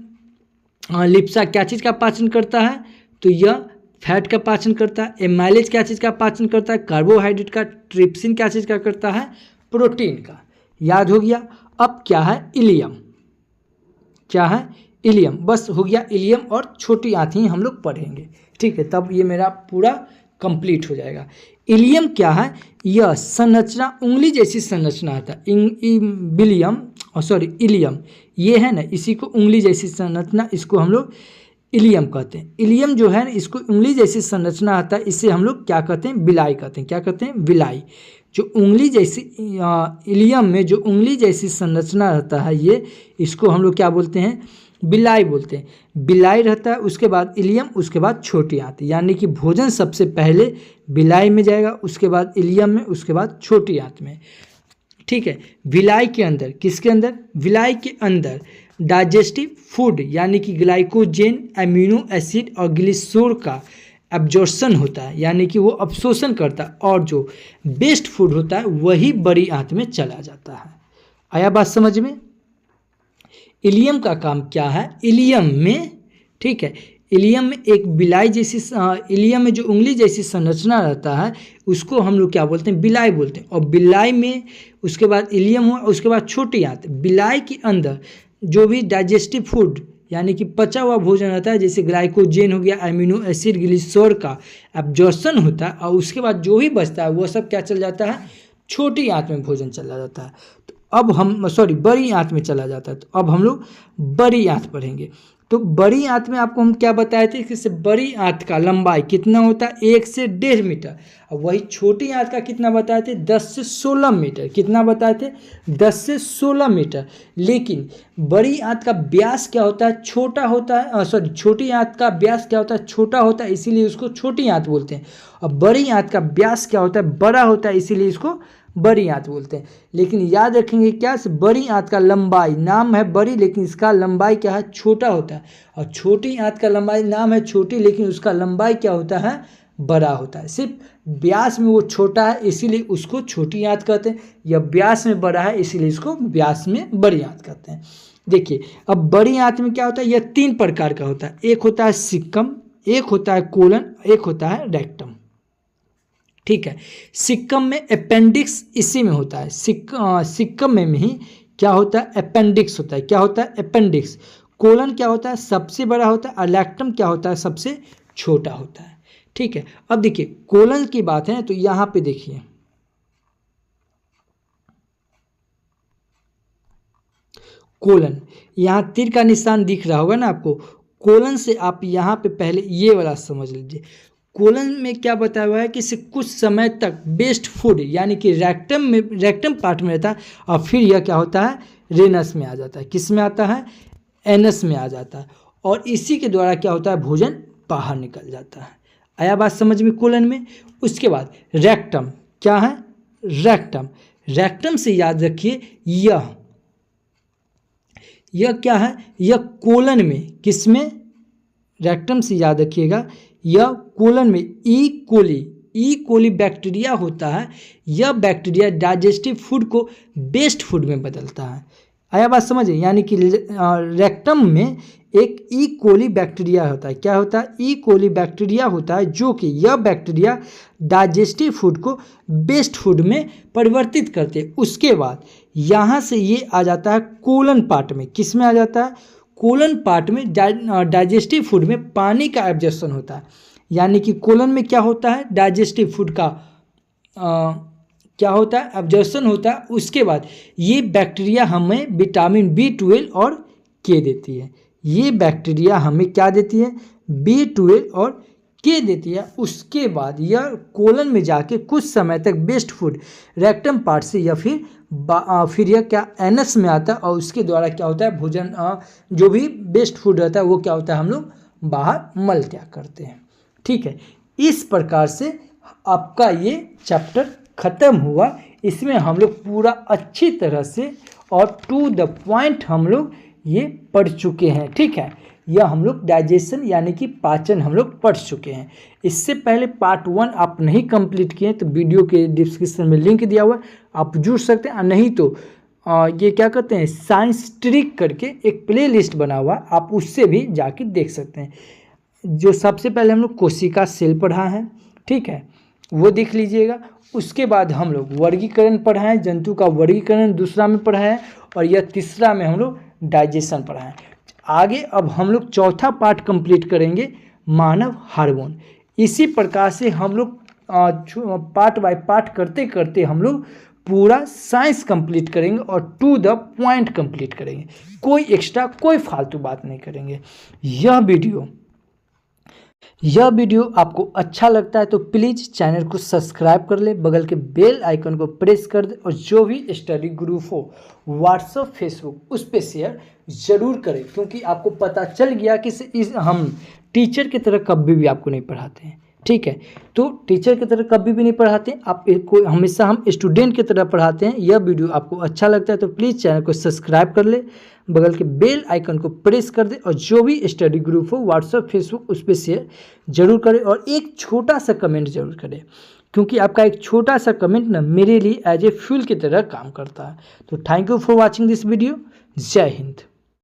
लिप्सा क्या चीज़ का पाचन करता है, तो यह फैट का पाचन करता है। एमाइलेज क्या चीज़ का पाचन करता है, कार्बोहाइड्रेट का। ट्रिप्सिन क्या चीज़ का करता है, प्रोटीन का। याद हो गया। अब क्या है, इलियम। क्या है, इलियम। बस हो गया, इलियम और छोटी आंत ही हम लोग पढ़ेंगे, ठीक है। तब ये मेरा पूरा कंप्लीट हो जाएगा। इलियम क्या है, यह संरचना उंगली जैसी संरचना आता है। इलियम ये है ना, इसी को उंगली जैसी संरचना, इसको हम लोग इलियम कहते हैं। इलियम जो है ना, इसको उंगली जैसी संरचना आता है, इसे हम लोग क्या कहते हैं, बिलाई कहते हैं। क्या कहते हैं, बिलाई। जो उंगली जैसी इलियम में जो उंगली जैसी संरचना रहता है, ये इसको हम लोग क्या बोलते हैं, बिलाई बोलते हैं। बिलाई रहता है, उसके बाद इलियम, उसके बाद छोटी आंत। यानी कि भोजन सबसे पहले बिलाई में जाएगा, उसके बाद इलियम में, उसके बाद छोटी आंत में, ठीक है। विलाई के अंदर, किसके अंदर, विलाई के अंदर डाइजेस्टिव फूड यानी कि ग्लाइकोजेन, अमीनो एसिड और ग्लिसरॉल का एब्जॉर्प्शन होता है, यानी कि वो अवशोषण करता है, और जो बेस्ट फूड होता है वही बड़ी आंत में चला जाता है। आया बात समझ में। इलियम का काम क्या है, इलियम में, ठीक है, इलियम में एक बिलाई जैसी, इलियम में जो उंगली जैसी संरचना रहता है उसको हम लोग क्या बोलते हैं, बिलाई बोलते हैं। और बिलाई में उसके बाद इलियम हुआ, उसके बाद छोटी आंत। बिलाई के अंदर जो भी डाइजेस्टिव फूड यानी कि पचा हुआ भोजन रहता है, जैसे ग्लाइकोजेन हो गया, अमीनो एसिड, ग्लिसरॉल का एब्जॉर्प्शन होता है, और उसके बाद जो भी बचता है वो सब क्या चल जाता है, छोटी आंत में भोजन चला जाता है। तो अब हम बड़ी आंत में चला जाता है। तो अब हम लोग बड़ी आंत पढ़ेंगे। तो बड़ी आंत में आपको हम क्या बताए थे कि बड़ी आंत का लंबाई कितना होता है, 1 से 1.5 मीटर। और वही छोटी आंत का कितना बताए थे, 10 से 16 मीटर। कितना बताए थे, 10 से 16 मीटर। लेकिन बड़ी आंत का व्यास क्या होता है, छोटा होता है। छोटी आंत का व्यास क्या होता है, छोटा होता है, इसीलिए उसको छोटी आंत बोलते हैं। और बड़ी आंत का व्यास क्या होता है, बड़ा होता है, इसीलिए इसको बड़ी आंत बोलते हैं। लेकिन याद रखेंगे क्या, बड़ी आंत का लंबाई, नाम है बड़ी लेकिन इसका लंबाई क्या है, छोटा होता है। और छोटी आंत का लंबाई, नाम है छोटी लेकिन उसका लंबाई क्या होता है, बड़ा होता है। सिर्फ व्यास में वो छोटा है इसीलिए उसको छोटी आंत कहते हैं, या व्यास में बड़ा है इसीलिए इसको व्यास में बड़ी आंत कहते हैं। देखिए अब बड़ी आंत में क्या होता है, यह 3 प्रकार का होता है। एक होता है सिक्कम, एक होता है कोलन, एक होता है रेक्टम, ठीक है। सिक्कम में अपेंडिक्स इसी में होता है। सिक्कम में ही क्या होता है, अपेंडिक्स होता है। क्या होता है, अपेंडिक्स। कोलन क्या होता है, सबसे बड़ा होता है, और रेक्टम क्या होता है, सबसे छोटा होता है, ठीक है। अब देखिए कोलन की बात है तो यहाँ पे देखिए, कोलन, यहाँ तीर का निशान दिख रहा होगा ना आपको। कोलन से आप यहाँ पे पहले ये वाला समझ लीजिए। कोलन में क्या बताया हुआ है कि इसे कुछ समय तक बेस्ट फूड यानी कि रेक्टम पार्ट में रहता है, और फिर यह क्या होता है, रेनस में आ जाता है। किस में आता है, एनस में आ जाता है, और इसी के द्वारा क्या होता है, भोजन बाहर निकल जाता है। आया बात समझ में कोलन में। उसके बाद रेक्टम, क्या है, रेक्टम। रेक्टम से याद रखिए यह क्या है, यह कोलन में, किस में, रेक्टम से याद रखिएगा, यह कोलन में ई कोली बैक्टीरिया होता है। यह बैक्टीरिया डाइजेस्टिव फूड को बेस्ट फूड में बदलता है। आया बात समझिए, यानी कि रेक्टम में एक ई कोली बैक्टीरिया होता है। क्या होता है, ई कोली बैक्टीरिया होता है, जो कि यह बैक्टीरिया डाइजेस्टिव फूड को बेस्ट फूड में परिवर्तित करते हैं। उसके बाद यहाँ से ये आ जाता है कोलन पार्ट में। किस में आ जाता है, कोलन पार्ट में डाइजेस्टिव फूड में पानी का एब्जॉर्प्शन होता है। यानी कि कोलन में क्या होता है, डाइजेस्टिव फूड का क्या होता है, एब्जॉर्प्शन होता है। उसके बाद ये बैक्टीरिया हमें विटामिन B12 और K देती है। ये बैक्टीरिया हमें क्या देती है, B12 और K देती है। उसके बाद यह कोलन में जाके कुछ समय तक बेस्ट फूड रेक्टम पार्ट से या फिर यह क्या एनस में आता है, और उसके द्वारा क्या होता है, भोजन जो भी बेस्ट फूड रहता है वो क्या होता है, हम लोग बाहर मल त्याग करते हैं, ठीक है। इस प्रकार से आपका ये चैप्टर खत्म हुआ। इसमें हम लोग पूरा अच्छी तरह से और टू द पॉइंट हम लोग ये पढ़ चुके हैं, ठीक है। यह हम लोग डाइजेशन यानी कि पाचन हम लोग पढ़ चुके हैं। इससे पहले पार्ट 1 आप नहीं कंप्लीट किए तो वीडियो के डिस्क्रिप्शन में लिंक दिया हुआ है, आप जुड़ सकते हैं। नहीं तो ये क्या कहते हैं, साइंस ट्रिक करके एक प्ले लिस्ट बना हुआ, आप उससे भी जाके देख सकते हैं। जो सबसे पहले हम लोग कोशिका सेल पढ़ा है, ठीक है, वो देख लीजिएगा। उसके बाद हम लोग वर्गीकरण पढ़ा है, जंतु का वर्गीकरण दूसरा में पढ़ा है, और यह तीसरा में हम लोग डाइजेशन पढ़ा है। आगे अब हम लोग चौथा पार्ट कंप्लीट करेंगे, मानव हार्मोन। इसी प्रकार से हम लोग पार्ट बाय पार्ट करते करते हम लोग पूरा साइंस कंप्लीट करेंगे और टू द पॉइंट कंप्लीट करेंगे। कोई एक्स्ट्रा कोई फालतू बात नहीं करेंगे। यह वीडियो आपको अच्छा लगता है तो प्लीज़ चैनल को सब्सक्राइब कर ले, बगल के बेल आइकन को प्रेस कर दे, और जो भी स्टडी ग्रुप हो व्हाट्सएप फेसबुक उस पर शेयर ज़रूर करें, क्योंकि आपको पता चल गया कि हम टीचर की तरह कभी भी आपको नहीं पढ़ाते हैं, ठीक है। तो टीचर की तरह कभी भी नहीं पढ़ाते, आपको हमेशा हम स्टूडेंट की तरह पढ़ाते हैं। यह वीडियो आपको अच्छा लगता है तो प्लीज़ चैनल को सब्सक्राइब कर ले, बगल के बेल आइकन को प्रेस कर दे, और जो भी स्टडी ग्रुप हो व्हाट्सएप फेसबुक उस पर शेयर जरूर करें, और एक छोटा सा कमेंट जरूर करें, क्योंकि आपका एक छोटा सा कमेंट ना मेरे लिए एज ए फ्यूल की तरह काम करता है। तो thank you for watching this video. जय हिंद।